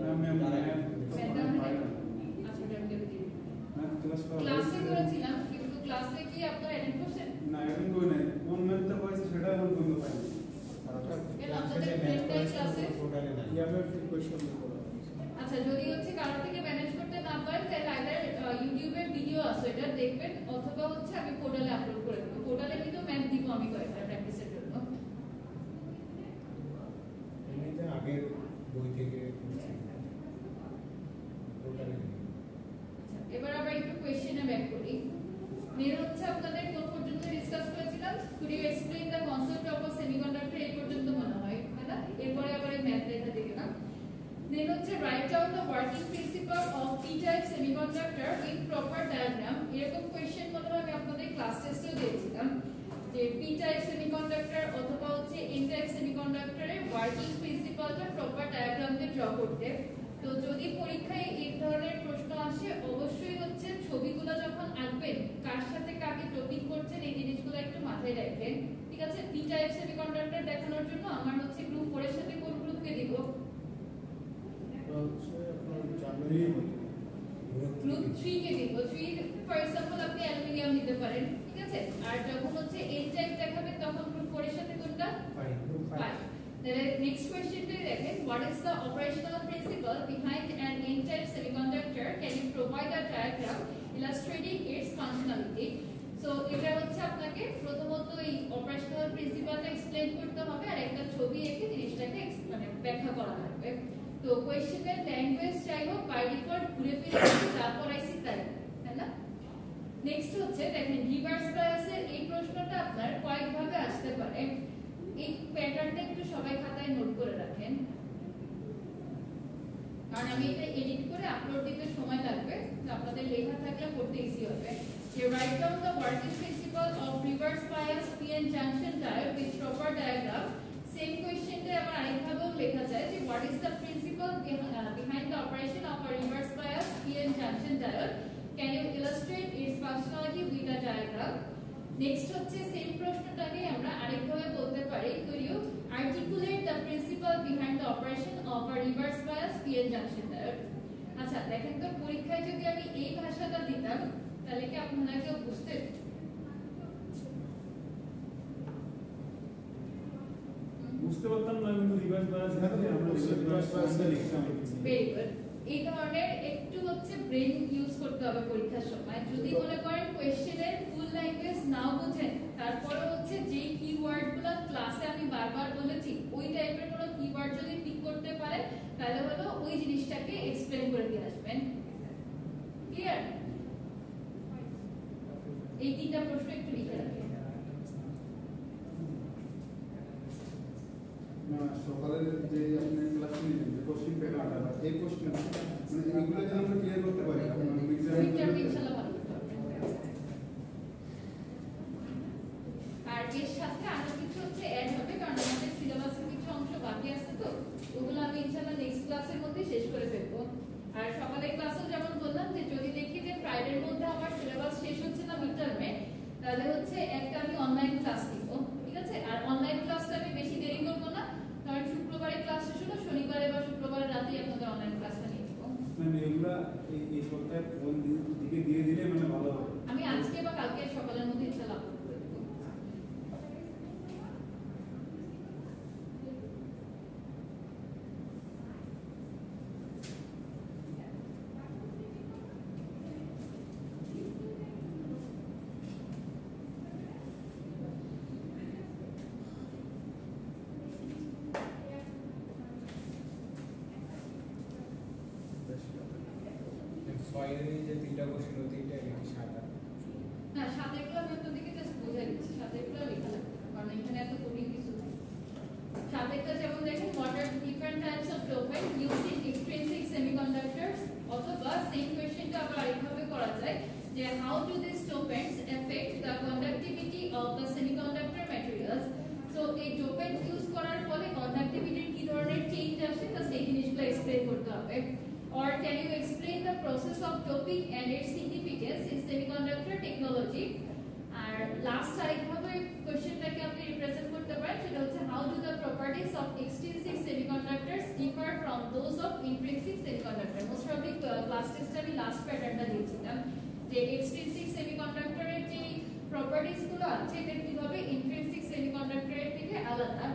না ম্যাম আচ্ছা, এটা আমি দিয়ে দিই। না ক্লাস করা ক্লাসে করেছিলাম, কিন্তু ক্লাসে কি আপনারা অ্যাটেন্ড করছেন? না এখন কই নাই, কোন ম্যাথটা কইছে সেটা এখন বন্ধ পাই না। কেন আপনাদের প্রিন্টার ক্লাসে? পোর্টালে নাই। ইএমএফ ইকুয়েশন দিয়ে করা হয়েছে। আচ্ছা, যদি হচ্ছে কারো থেকে ম্যানেজ করতে না পারেন তাহলে আইদার ইউটিউবে ভিডিও আছে এটা দেখবেন, অথবা হচ্ছে আমি পোর্টালে আপলোড করে দেবো। পোর্টালে কিন্তু ম্যাথ দিব আমি কয়েকটা প্র্যাকটিসের জন্য। এমনিতে আগের বই থেকে করছি। পোর্টালে নেই। আচ্ছা, এবার আবার একটু কোশ্চেনে ব্যাক করি। মেন হচ্ছে আপনাদের কোন পর্যন্ত ডিসকাস করেছিলাম? Could you explain the concept of a semiconductor, এই পর্যন্ত মনে হয়, তাই না? এরপরে আবার এই ম্যাথ লেখা থেকে না, দেন হচ্ছে right down the working principal of P type semiconductor with proper diagram. এরকম কোশ্চেন মনে হয় আমি আপনাদের ক্লাস টেস্টেও দিয়েছিলাম, যে পি টাইপ সেমিকন্ডাক্টর অথবা হচ্ছে এন টাইপ সেমিকন্ডাক্টরের ওয়ার্কিং প্রিন্সিপালটা প্রপার ডায়াগ্রাম দিয়ে ড্র করতে। তো যদি পরীক্ষায় এই ধরনের প্রশ্ন আসে, অবশ্যই হচ্ছে ছবিগুলো যখন আঁকবেন কার সাথে কাকে ড্রপিং করছেন এই জিনিসগুলো একটু মাথায় রাখবেন, ঠিক আছে? পি টাইপ সেমিকন্ডাক্টর দেখানোর জন্য আমার হচ্ছে গ্রুপ 4 এর সাথে কোন গ্রুপকে দিব? হচ্ছে আপনার জার্মানি গ্রুপ 3 কে দিব। 3 ফর एग्जांपल আপনি অ্যালুমিনিয়াম নিতে পারেন, ঠিক আছে? আর যখন হচ্ছে এন টাইপ দেখাবেন তখন গ্রুপ 4 এর সাথে কোনটা? Fine. 5. The next question to দেখেন, what is the operational principle behind an n-type semiconductor? Can you provide a diagram illustrating its functionality? So এটা হচ্ছে আপনাকে প্রথমত এই অপারেশনাল প্রিন্সিপালটা এক্সপ্লেইন করতে হবে আর একটা ছবি এঁকে জিনিসটাকে মানে ব্যাখ্যা করা লাগবে। তো কোশ্চেনের ল্যাঙ্গুয়েজ চাই হোক বাই ডিফল্ট ঘুরে ফিরে যা পড়াইছি তাই, তাই না? নেক্সট হচ্ছে দেখেন, রিভার্স বায়াসের এই প্রশ্নটা আপনার কয়েকভাবে আসতে পারে। এই প্যাটার্নটা একটু সবাই খাতায় নোট করে রাখেন, কারণ আমি এটা এডিট করে আপলোড দিতে সময় লাগবে, তো আপনাদের লেখা থাকলে পড়তে ইজি হবে। যে write down the working principle of reverse bias PN junction diode with proper diagram. Same question টা আবার আরেকভাবেও লেখা যায় যে what is the principle behind the operation of a reverse bias PN junction diode? Can you illustrate its functionality with a diagram? Next হচ্ছে সেম প্রশ্নটাকে আমরা আরেকভাবে বলতে পারি, could you articulate the principle behind the operation of a reverse bias PN junction diode? আচ্ছা দেখেন তো পরীক্ষায় যদি আমি এই ভাষাটা দিতাম তাহলে কি আপনারা কেউ বুঝতেন? বুঝতে পারতাম না, কিন্তু রিভার্স বায়াস আছে, আমরা রিভার্স বায়াসটা লিখতাম। Very good. এই ধরনের একটু হচ্ছে ব্রেন ইউজ করতে হবে পরীক্ষার সময়। যদি মনে করেন কোশ্চেনের ফুল ল্যাঙ্গুয়েজ নাও বুঝেন, তারপরে হচ্ছে যেই কিওয়ার্ডগুলো ক্লাসে আমি বারবার বলেছি ওই টাইপের কোনো কিওয়ার্ড যদি পিক করতে পারেন তাহলে হলো ওই জিনিসটাকে এক্সপ্লেইন করে দিয়ে আসবেন। ক্লিয়ার? এই তিনটা প্রশ্ন একটু লিখে রাখেন। না সকালের যে আপনি ক্লাস নিলেন যে কোশ্চেন পেপারটা এই কোশ্চেন মানে এগুলো যদি আমরা ক্লিয়ার করতে পারি আমরা মিডটার্ম ইনশাআল্লাহ ভালো করতে পারবেন। আর এর সাথে আরো কিছু হচ্ছে অ্যাড হবে, কারণ আমাদের সিলেবাসের কিছু অংশ বাকি আছে, তো ওগুলো আমি ইনশাআল্লাহ নেক্সট ক্লাসের মধ্যে শেষ করে ফেলবো। আর সকালের ক্লাসও যেমন বললাম যে যদি দেখি যে ফ্রাইডের মধ্যে আমার সিলেবাস শেষ হচ্ছে না মিডটার্মে, তাহলে হচ্ছে একটা আমি অনলাইন ক্লাস নিব, ঠিক আছে? আর অনলাইন ক্লাসটা আমি বেশি দেরি করব না, কারণ শুক্রবারে ক্লাস শেষ হলো, শনিবারে বা শুক্রবারে রাতেই আপনাদের অনলাইন ক্লাসটা নিয়ে নিব। মানে এগুলা এই সপ্তাহে কোন দিকে দিয়ে দিলে মানে ভালো হবে? আমি আজকে বা কালকে সকালের মধ্যে ইনশাআল্লাহ আপলোড করে দেব। ছয়েরই যে তিনটা কোশ্চেন ও তিনটা লিখি সাতটা। না, সাতেরগুলো আমি আপনাদেরকে জাস্ট বুঝাই দিচ্ছি, সাতেরগুলো লেখা লাগবে না, কারণ এখানে এত কঠিন কিছু নেই। সাতেরটা যেমন দেখেন what are different types of dopant used in extrinsic semiconductors, অথবা সেম কোশ্চেনটা আবার আরেকভাবে করা যায় যে how do these dopants affect the conductivity of the semiconductor materials? So এই dopant ইউজ করার ফলে কন্ডাক্টিভিটির কি ধরনের চেঞ্জ আসে তা সেই জিনিসগুলো এক্সপ্লেইন করতে হবে। Or can you explain the process of doping and its significance in semiconductor technology? আর লাস্ট আরেকভাবে কোশ্চেনটাকে আপনি রিপ্রেজেন্ট করতে পারেন, সেটা হচ্ছে how do the properties of extrinsic semiconductors differ from those of intrinsic semiconductor? Most probably class টেস্টে আমি লাস্ট প্যাটার্নটা দিয়েছিলাম যে extrinsic semiconductor এর যে প্রপার্টিজ গুলো আছে এটা কিভাবে intrinsic semiconductor এর থেকে আলাদা,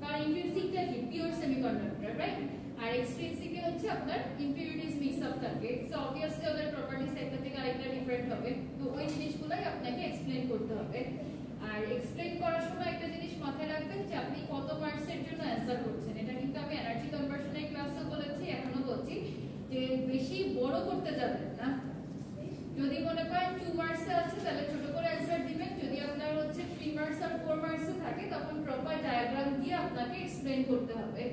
কারণ intrinsic-টা কি পিওর সেমিকন্ডাক্টর, রাইট? আর এক্সট্রিনসিক এ হচ্ছে আপনার ইম্পিউরিটিজ মিক্স আপ থাকে, সো অবভিয়াসলি ওদের প্রপার্টিজ একটা থেকে আরেকটা ডিফারেন্ট হবে, তো ওই জিনিসগুলোই আপনাকে এক্সপ্লেইন করতে হবে। আর এক্সপ্লেইন করার সময় একটা জিনিস মাথায় রাখবেন যে আপনি কত মার্কসের জন্য অ্যানসার করছেন। এটা কিন্তু আমি এনার্জি কনভার্সনের ক্লাসে বলেছি, এখনো বলছি যে বেশি বড় করতে যাবেন না। যদি মনে করেন 2 মার্কসে আছে তাহলে ছোট করে অ্যানসার দিবেন, যদি আপনার হচ্ছে 3 মার্কস আর 4 মার্কসে থাকে তখন প্রপার ডায়াগ্রাম দিয়ে আপনাকে এক্সপ্লেইন করতে হবে।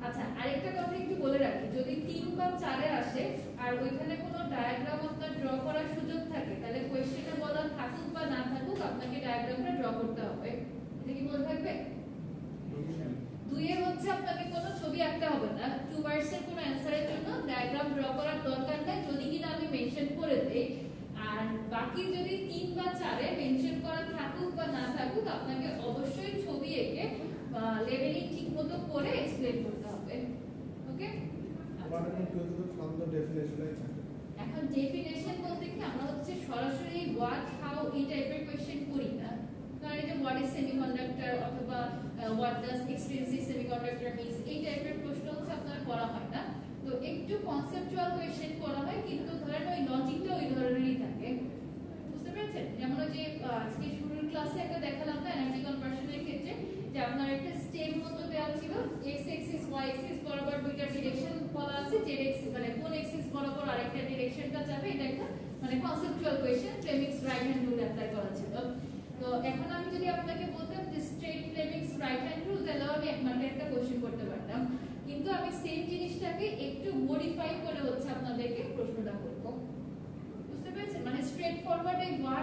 আচ্ছা, আরেকটা কথা একটু বলে রাখি, যদি 3 বা 4 এ আসে আর ওইখানে কোনো ডায়াগ্রাম আপনার ড্র করার সুযোগ থাকে তাহলে কোশ্চেনে বলা থাকুক বা না থাকুক আপনাকে ডায়াগ্রামটা ড্র করতে হবে। এটা কি মনে থাকবে? 2 এ হচ্ছে আপনাকে কোনো ছবি আঁকতে হবে না, 2 মার্কসের কোনো অ্যানসারের জন্য ডায়াগ্রাম ড্র করার দরকার নেই যদি কিনা আমি মেনশন করে দেই। আর বাকি যদি 3 বা 4 এ মেনশন করা থাকুক বা না থাকুক আপনাকে অবশ্যই ছবি এঁকে লেভেলিং ঠিকমতো করে এক্সপ্লেইন করতে হবে। ওকে? What are the from the definition I think? এখন ডেফিনেশন বলতে কি আমরা হচ্ছে সরাসরি হোয়াট হাউ এই টাইপের কোশ্চেন করি না, কারণ এই যে হোয়াট ইজ সেমিকন্ডাক্টর অথবা what does extrinsic semiconductor means এই টাইপের প্রশ্ন হচ্ছে আপনার করা হয় না, তো একটু কনসেপচুয়াল কোশ্চেন করা হয়, কিন্তু ধরেন ওই লজিকটা ওই ধরনেরই থাকে। বুঝতে পেরেছেন? যেমন ওই যে আজকে শুরুর ক্লাসে একটা দেখালাম না এনার্জি কনভার্সনের ক্ষেত্রে, যে আপনার একটা স্টেপ মতো দেওয়া ছিল, এক্স এক্সিস ওয়াই এক্সিস বরাবর দুইটা ডিরেকশন বলা আছে, জেড এক্সিস মানে কোন এক্সিস বরাবর আরেকটা ডিরেকশনটা যাবে, এটা একটা মানে conceptual question, Fleming's right hand rule apply করা ছিল। তো এখন আমি যদি আপনাকে বলতাম যে straight Fleming's right hand rule, তাহলে আমি 1 মার্কের একটা কোশ্চেন করতে পারতাম, কিন্তু আমি সেম জিনিসটাকে একটু মডিফাই করে হচ্ছে আপনাদেরকে প্রশ্নটা করব। বুঝতে পেরেছেন? মানে স্ট্রেট ফরওয়ার্ড এই হোয়াট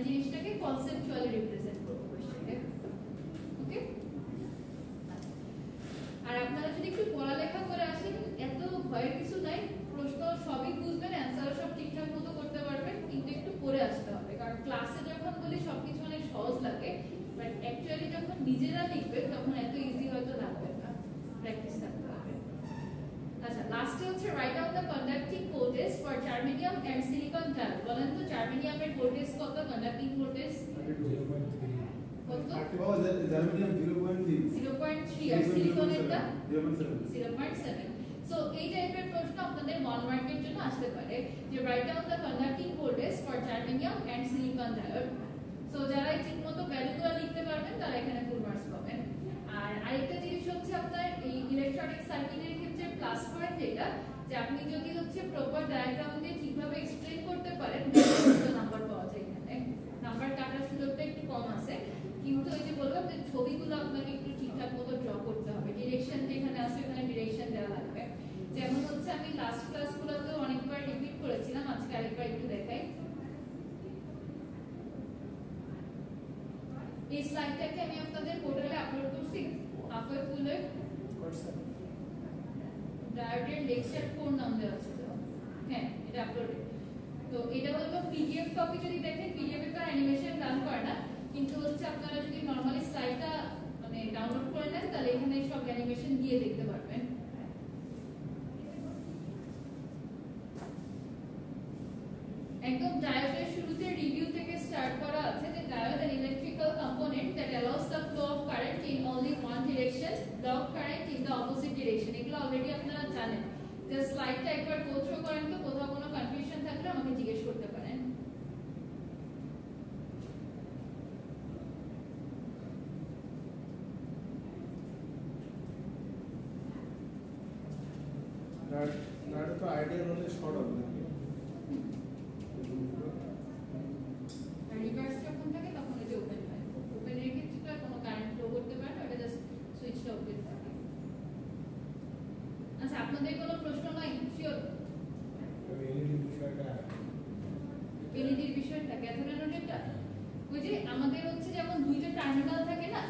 জিনিসটাকে কনসেপচুয়ালি রিপ্রেজেন্ট করব কোশ্চেনে। ওকে, আর আপনারা যদি একটু পড়ালেখা করে আসেন এত ভয়ের কিছু নাই, প্রশ্ন সবই বুঝবেন, অ্যান্সারও সব ঠিকঠাক মতো করতে পারবেন, কিন্তু একটু পড়ে আসতে হবে। কারণ ক্লাসে যখন বলি সবকিছু অনেক সহজ লাগে, বাট অ্যাকচুয়ালি যখন নিজেরা লিখবেন তখন এত ইজি হয়তো লাগবে না, প্র্যাকটিস থাকতে হবে। আচ্ছা, লাস্টে হচ্ছে write out the conducting voltage for germanium and silicon diode. বলেন তো জার্মেনিয়ামের ভোল্টেজ কত, কন্ডাক্টিং ভোল্টেজ কত? জার্মেনিয়াম 0.3 আর সিলিকনেরটা 0.7। সো এই টাইপের প্রশ্ন আপনাদের 1 মার্কের জন্য আসতে পারে যে write down the conducting voltage for germanium and silicon diode. So যারা ঠিকমতো ভ্যালুগুলো লিখতে পারবেন তারা এখানে ফুল মার্কস পাবেন। আর আরেকটা জিনিস হচ্ছে আপনার এই ইলেকট্রনিক সার্কিটের ক্ষেত্রে প্লাস পয়েন্ট যেটা, যে আপনি যদি হচ্ছে প্রপার ডায়াগ্রাম দিয়ে ঠিকভাবে এক্সপ্লেইন করতে পারেন নাম্বার পাওয়া যায়। এখানে নাম্বার কাটার সুযোগটা একটু কম আছে, কিন্তু ওই যে বললাম যে ছবিগুলো আপনাকে একটু ঠিকঠাক মতো ড্র করতে হবে, ডিরেকশন যেখানে আছে ওখানে ডিরেকশন দেওয়া লাগবে। যেমন হচ্ছে আমি লাস্ট ক্লাসগুলোতে অনেকবার রিপিট করেছিলাম, আজকে আরেকবার একটু দেখাই। এই স্লাইডটাকে আমি আপনাদের পোর্টালে আপলোড করছি, হাফওয়ে ফুলের ডায়োডের লেকচার 4 নাম দেওয়া ছিল। হ্যাঁ, এটা আপলোডেড। তো এটা হলো পিডিএফ কপি। যদি দেখেন পিডিএফ এ তো অ্যানিমেশন রান করে না, কিন্তু হচ্ছে আপনারা যদি নরমালি স্লাইডটা মানে ডাউনলোড করে নেন তাহলে এখানে সব অ্যানিমেশন দিয়ে দেখতে পারবেন। একদম ডায়োডের শুরুতে রিভিউ থেকে স্টার্ট করা আছে যে diode an electrical component that allows the flow of current in only one direction, block current in the opposite direction। এগুলো অলরেডি আপনারা জানেন। যে স্লাইডটা একবার গো থ্রু করেন তো কোথাও কোনো কনফিউশন থাকলে আমাকে জিজ্ঞেস করতে পারেন। ডায়োড তো আইডিয়াল হলে শর্ট হবে না। রিভার্স যখন থাকে তখন এটা ওপেন হয়। ওপেনের ক্ষেত্রে কোনো কারেন্ট ফ্লো করতে পারে না, এটা জাস্ট সুইচটা ওপেন থাকে। আচ্ছা, আপনাদের কোনো প্রশ্ন নাই? শিওর এলইডির বিষয়টা ক্যাথোড ওই যে আমাদের হচ্ছে যেমন দুইটা টার্মিনাল থাকে না,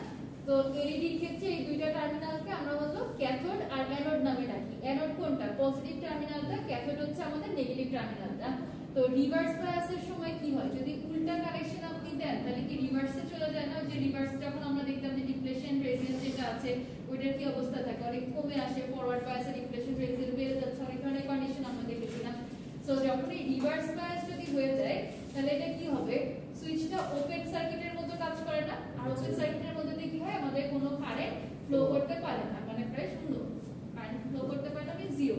তো এলইডির ক্ষেত্রে এই দুইটা টার্মিনালকে আমরা বলবো ক্যাথোড আর অ্যানোড নামে ডাকি। অ্যানোড কোনটা? পজিটিভ টার্মিনালটা, ক্যাথোড হচ্ছে আমাদের নেগেটিভ টার্মিনালটা। তো রিভার্স বায়াসের সময় কি হয়, যদি উল্টা কানেকশন আপনি দেন তাহলে কি রিভার্সে চলে যায় না? যে রিভার্স যখন আমরা দেখতাম যে ডিপ্লেশন রেজিস্ট্যান্স যেটা আছে ওইটার কি অবস্থা থাকে, অনেক কমে আসে, ফরওয়ার্ড বায়াসে ডিপ্লেশন রেজিস্ট্যান্স বেড়ে যাচ্ছে, অনেক ধরনের কন্ডিশন আমরা দেখেছিলাম। সো যখন এই রিভার্স বায়াস যদি হয়ে যায় তাহলে এটা কি হবে, সুইচটা ওপেন সার্কিটের মতো কাজ করে না, আর ওপেন সার্কিটের মধ্যে দিয়ে কি হয়, আমাদের কোনো কারেন্ট ফ্লো করতে পারে না, মানে প্রায় শূন্য কারেন্ট ফ্লো করতে পারে না, মানে জিরো।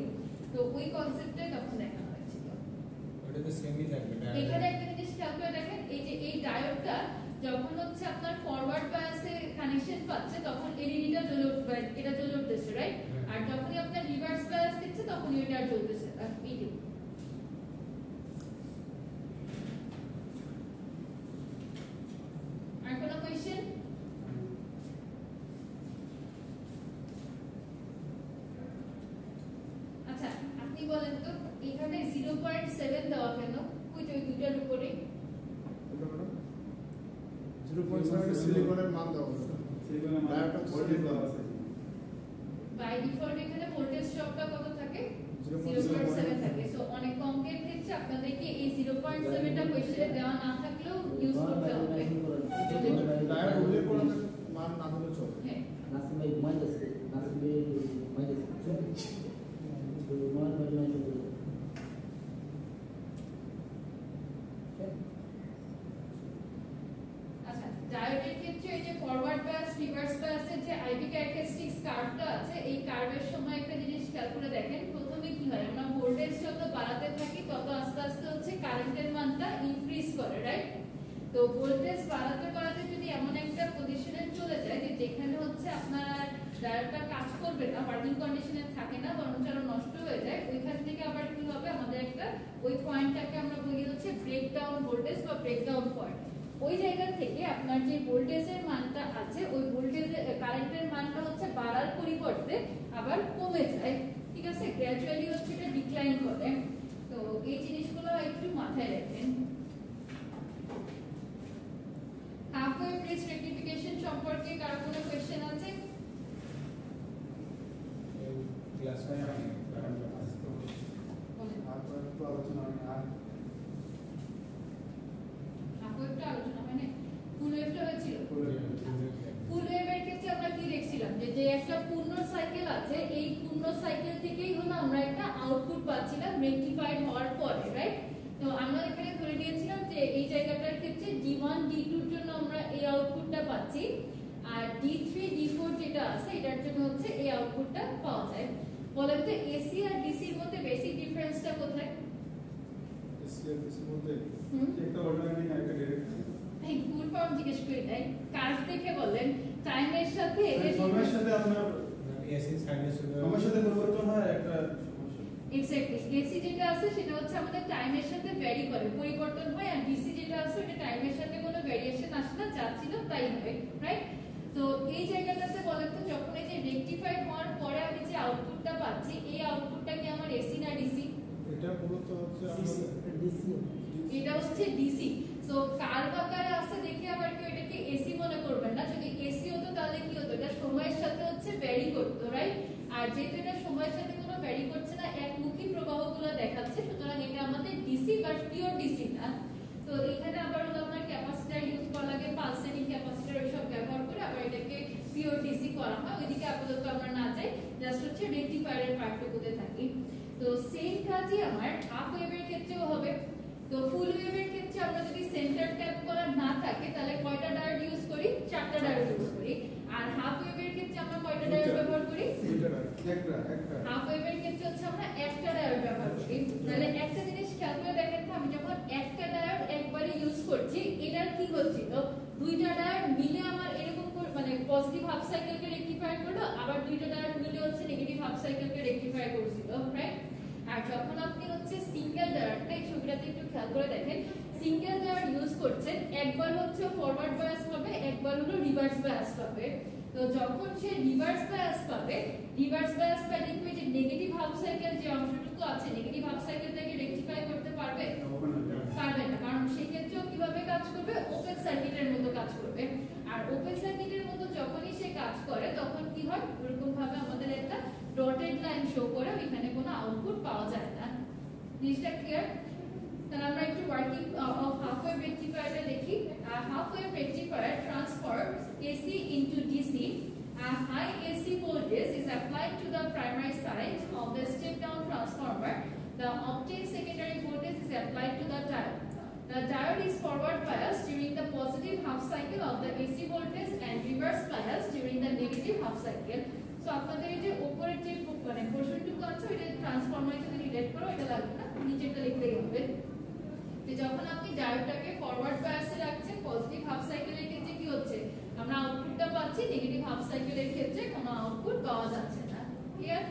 তো ওই কনসেপ্টটাই তখন দেখানো হয়েছিল। ওটাতে সেমই থাকবে। এখানে একটা জিনিস খেয়াল করে দেখেন, এই যে এই ডায়োডটা যখন হচ্ছে আপনার ফরওয়ার্ড বায়াসে কানেকশন পাচ্ছে তখন এলইডিটা জ্বলে উঠবে, এটা জ্বলে উঠতেছে, রাইট? আর যখনই আপনার রিভার্স বায়াস দিচ্ছে তখনই এটা আর জ্বলতেছে না। এইটাই। আর কোনো কোয়েশ্চেন? আচ্ছা, আপনি বলেন তো এখানে 0.7 দেওয়া কেন? ওই যে ওই দুটার উপরে 0.7 সিলিকনের মান দেওয়া আছে। বাই ডিফল্ট এখানে ভোল্টেজ ড্রপটা কত থাকে? 0.7 থাকে। সো অনেক কম্পেয়ার ক্ষেত্রে আপনাদেরকে এই 0.7টা কোশ্চেনে দেওয়া না থাকলেও ইউজ করতে হবে। ডায়োড উল্লেখ করা মান না হলে চলে। হ্যাঁ, নাসিম ভাই ঘুমাইতেছে, নাসিম ভাই ঘুমাইতেছে। আচ্ছা, ডায়োডের ক্ষেত্রে এই যে ফরওয়ার্ড বায়াস রিভার্স বায়াসের যে আইভি ক্যারেক্টারিস্টিক্স কার্ভটা আছে, এই কার্ভের সময় একটা জিনিস খেয়াল করে দেখেন, প্রথমে কি হয়, আমরা ভোল্টেজ যত বাড়াতে থাকি তত আস্তে আস্তে হচ্ছে কারেন্টের মানটা ইনক্রিজ করে, রাইট? তো ভোল্টেজ বাড়াতে বাড়াতে যদি এমন একটা পজিশনে চলে যায় যে যেখানে হচ্ছে আপনার ডায়োডটা কাজ করবে না, ওয়ার্কিং কন্ডিশনে থাকে না, বরং আরো নষ্ট হয়ে যায়, ওইখান থেকে আবার কি হবে, আমাদের একটা ওই পয়েন্টটাকে আমরা বলি হচ্ছে ব্রেকডাউন ভোল্টেজ বা ব্রেকডাউন পয়েন্ট। ওই জায়গা থেকে আপনার যে ভোল্টেজের মানটা আছে ওই ভোল্টেজের কারেন্টের মানটা হচ্ছে বাড়ার পরিবর্তে আবার কমে যায়, ঠিক আছে? গ্র্যাজুয়ালি হচ্ছে এটা ডিক্লাইন করে। তো এই জিনিসগুলো একটু মাথায় রাখবেন। সম্পর্কে কারো কোনো কোশ্চেন আছে? এই ক্লাসটা বলেন। আর তো আলোচনা হয় আর হাফ ওয়েভটা আলোচনা হয় না, ফুল ওয়েভটা হয়েছিল। ফুল ওয়েভের ক্ষেত্রে আমরা কি দেখছিলাম যে যে একটা পূর্ণ সাইকেল আছে, এই পূর্ণ সাইকেল থেকেই হলো আমরা একটা আউটপুট পাচ্ছিলাম রেকটিফাইড হওয়ার পরে, রাইট? তো আমরা এখানে ধরে নিয়েছিলাম যে এই জায়গাটার ক্ষেত্রে D1 D2 এর জন্য আমরা এই আউটপুটটা পাচ্ছি, আর D3 D4 যেটা আছে এটার জন্য হচ্ছে এই আউটপুটটা পাওয়া যায়। বলেন তো এসি আর ডিসি এর মধ্যে বেসিক ডিফারেন্সটা কোথায়? এসির মধ্যে একটা অল্টারনেটিং আর একটা ডাইরেক্ট। এই ফুল ফর্ম জিজ্ঞেস করি নাই, কাজ দেখে বলেন টাইমের সাথে সময়ের সাথে আপনার এসি সাইনাসয়েড সময়ের সাথে পরিবর্তন হয় একটা এক্স্যাক্টলি এসি যেটা আছে সেটা হচ্ছে আমাদের টাইমের সাথে ভ্যারি করে, পরিবর্তন হয়, আর ডিসি যেটা আছে এটা টাইমের সাথে কোনো ভেরিয়েশন আসে না, যা ছিল তাই হয়, রাইট? তো এই জায়গাটাতে বলেন তো যখন এই যে রেকটিফাই হওয়ার পরে আমি যে আউটপুটটা পাচ্ছি, এই আউটপুটটা কি আমার এসি না ডিসি? এটা মূলত হচ্ছে এটা হচ্ছে ডিসি। সো কার্ভ আকারে আছে দেখে আবার কেউ এটাকে এসি মনে করবেন না, যদি এসি হতো তাহলে কি হতো, এটা সময়ের সাথে হচ্ছে ভ্যারি করতো, রাইট? আর যেহেতু এটা সময়ের সাথে কোনো ভ্যারি করছে না, একমুখী প্রবাহগুলো দেখাচ্ছে, সুতরাং এটা আমাদের ডিসি বাট পিওর ডিসি না। তো এখানে আবার হলো আপনার ক্যাপাসিটর ইউজ করা লাগে, পালসেটিং ক্যাপাসিটর এসব ব্যবহার করে আবার এটাকে পিওর ডিসি করা হয়। ওইদিকে আপাতত আমরা না যাই, জাস্ট হচ্ছে রেকটিফায়ারের পার্টটুকুতে থাকি। তো সেম কাজই আমার হাফ ওয়েভের ক্ষেত্রেও হবে। তো ফুল ওয়েভের ক্ষেত্রে আমরা যদি সেন্টার ট্যাপ করা না থাকে তাহলে কয়টা ডায়োড ইউজ করি? 4টা ডায়োড ইউজ করি। আর হাফ ওয়েভের ক্ষেত্রে আমরা কয়টা ডায়োড ব্যবহার করি? একটা হাফ ওয়েভের ক্ষেত্রে হচ্ছে আমরা একটা ডায়োড ব্যবহার করি। তাহলে একটা জিনিস খেয়াল করে দেখেন তো, আমি যখন একটা ডায়োড একবারে ইউজ করছি, এটার কি হচ্ছিল, দুইটা ডায়োড মিলে আমার এরকম মানে পজিটিভ হাফ সাইকেলকে রেকটিফাই করলো, আবার দুইটা ডায়োড মিলে হচ্ছে নেগেটিভ হাফ সাইকেলকে রেকটিফাই করছিল, রাইট? আর যখন আপনি হচ্ছে সিঙ্গেল ডায়োডটা, এই ছবিটাতে একটু খেয়াল করে দেখেন, সিঙ্গেল ডায়োড ইউজ করছেন, একবার হচ্ছে ফরওয়ার্ড বায়াস পাবে, একবার হলো রিভার্স বায়াস পাবে। তো যখন সে রিভার্স বায়াস পাবে, রিভার্স বায়াস পেলে কি যে নেগেটিভ হাফ সাইকেল যে অংশটুকু আছে, নেগেটিভ হাফ সাইকেলটাকে রেকটিফাই করতে পারবে? পারবে না, কারণ সেক্ষেত্রেও কিভাবে কাজ করবে, ওপেন সার্কিটের মতো কাজ করবে। আর ওপেন সার্কিটের মতো যখনই সে কাজ করে তখন কি হয়, এরকম ভাবে আমাদের একটা ডটেড লাইন শো করে, এখানে কোনো আউটপুট পাওয়া যায় না। জিনিসটা ক্লিয়ার? তাহলে আমরা একটু ওয়ার্কিং অফ হাফ ওয়েভ রেকটিফায়ারটা দেখি। Half wave rectifier transforms AC into DC. A high AC voltage is applied to the primary side of the step down transformer. The obtained secondary voltage is applied to the diode. The diode is forward biased during the positive half cycle of the AC voltage and reverse biased during the negative half cycle. So আপনাদের এই যে উপরের যে মানে পোরশনটুকু আছে ওইটা ট্রান্সফরমারের সাথে রিলেট করো, এটা লাগবে না, নিচেরটা লিখলেই হবে। যে যখন আপনি ডায়োডটাকে ফরওয়ার্ড বায়াসে রাখছেন, পজিটিভ হাফ সাইকেলের ক্ষেত্রে কি হচ্ছে, আমরা আউটপুটটা পাচ্ছি, নেগেটিভ হাফ সাইকেলের ক্ষেত্রে কোনো আউটপুট পাওয়া যাচ্ছে না। ক্লিয়ার?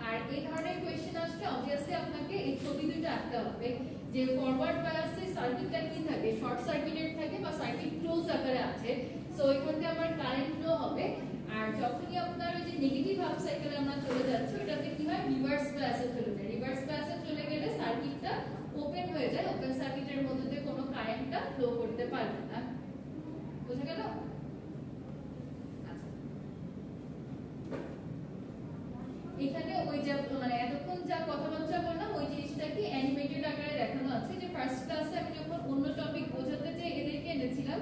আর এই ধরনের কোশ্চেন আসলে অবভিয়াসলি আপনাকে এই ছবি দুটো আঁকতে হবে, যে ফরওয়ার্ড বায়াসে সার্কিটটা কি থাকে, শর্ট সার্কিটেড থাকে বা সার্কিট ক্লোজ আকারে আছে। সো এখান থেকে আমার কারেন্ট ফ্লো হবে, আর যখনই আপনার ওই যে নেগেটিভ হাফ সাইকেলে আমরা চলে যাচ্ছি, ওটাতে কি হয়, রিভার্স বায়াসে চলে যায়। রিভার্স বায়াসে চলে গেলে সার্কিটটা ওপেন হয়ে যায়, ওপেন সার্কিটের মধ্যে দিয়ে কোনো কারেন্টটা ফ্লো করতে পারবে না। বুঝা গেল? এখানে ওই যে মানে এতক্ষণ যা কথাবার্তা বললাম ওই জিনিসটা কি অ্যানিমেটেড আকারে দেখানো আছে। যে ফার্স্ট ক্লাসে আমি যখন অন্য টপিক বোঝাতে চাই এদেরকে এনেছিলাম,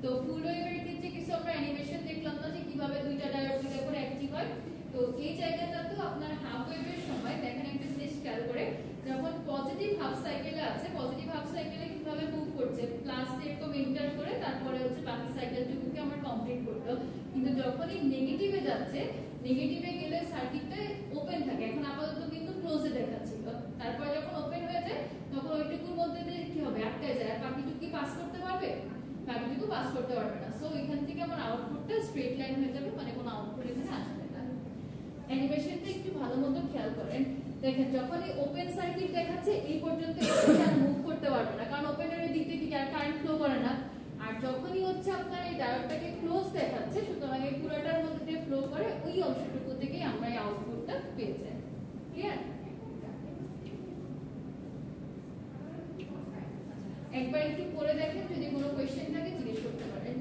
তো ফুল ওয়েভের ক্ষেত্রে কিছু আমরা অ্যানিমেশন দেখলাম না, যে কিভাবে দুইটা ডায়োড দুইটা করে অ্যাক্টিভ হয়। তো এই জায়গাটাতেও আপনার হাফ ওয়েভের সময় দেখেন একটা জিনিস খেয়াল করে, যখন পজিটিভ হাফ সাইকেলে আছে, পজিটিভ হাফ সাইকেলে কিভাবে মুভ করছে, প্লাস এরকম এন্টার করে তারপরে হচ্ছে বাকি সাইকেলটুকুকে আমার কমপ্লিট করতে। কিন্তু যখনই নেগেটিভে যাচ্ছে, নেগেটিভে গেলে সার্কিটটা ওপেন থাকে, এখন আপাতত কিন্তু ক্লোজে দেখাচ্ছিল, তারপর যখন ওপেন হয়ে যায় তখন ওইটুকুর মধ্যে দিয়ে কি হবে, আটকে যায়, আর বাকিটুকু কি পাস করতে পারবে? বাকিটুকু পাস করতে পারবে না। সো এখান থেকে আমার আউটপুটটা স্ট্রেট লাইন হয়ে যাবে, মানে কোনো আউটপুট এখানে আসবে না। অ্যানিমেশনটা একটু ভালো মতো খেয়াল করেন, দেখেন যখন এই ওপেন সার্কিট দেখাচ্ছে এই পর্যন্ত আর মুভ করতে পারবে না, কারণ ওপেনের দিক থেকে কি আর কারেন্ট ফ্লো করে না। আর যখনই হচ্ছে আপনার এই ডায়োডটাকে ক্লোজ দেখাচ্ছে, সুতরাং এই পুরোটার মধ্যে দিয়ে ফ্লো করে, ওই অংশটুকু থেকেই আমরা এই আউটপুটটা পেয়ে যাই। ক্লিয়ার? একবার একটু পড়ে দেখেন, যদি কোনো কোয়েশ্চেন থাকে জিজ্ঞেস করতে পারেন।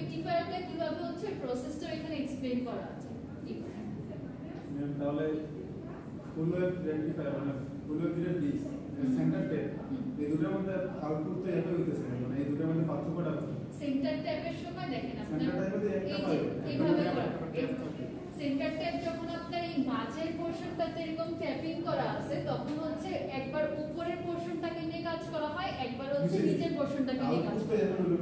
রেকটিফায়ারটা কিভাবে হচ্ছে প্রসেসটা এখানে এক্সপ্লেইন করা আছে। তাহলে ফুল ওয়েভ রেকটিফায়ার মানে full wave this centre tap এই দুটোর মধ্যে আউটপুট তো একই হইতেছে মানে এই দুটোর মধ্যে পার্থক্যটা কি? সেন্টার ট্যাপের সময় দেখেন আপনার সেন্টার ট্যাপে একটা পাবে এইভাবে করা সেন্টার ট্যাপ যখন আপনার এই মাঝের পোরশনটাতে এরকম ট্যাপিং করা আছে তখন হচ্ছে একবার উপরের পোরশনটাকে নিয়ে কাজ করা হয়, একবার হচ্ছে নিচের পোরশনটাকে নিয়ে কাজ করা হয়।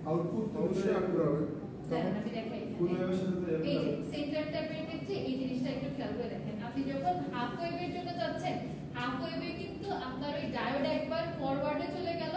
আউটপুট অবশ্যই আউটপুট হবে। দেখেন আমি দেখাই ফুল ওয়েভের সাথে তো এই যে সেন্টার ট্যাপের ক্ষেত্রে এই জিনিসটা একটু খেয়াল করে দেখেন। আপনি যখন হাফ ওয়েভের জন্য যাচ্ছেন, হাফ ওয়েভে কিন্তু আপনার ওই ডায়োড একবার ফরওয়ার্ডে চলে গেল,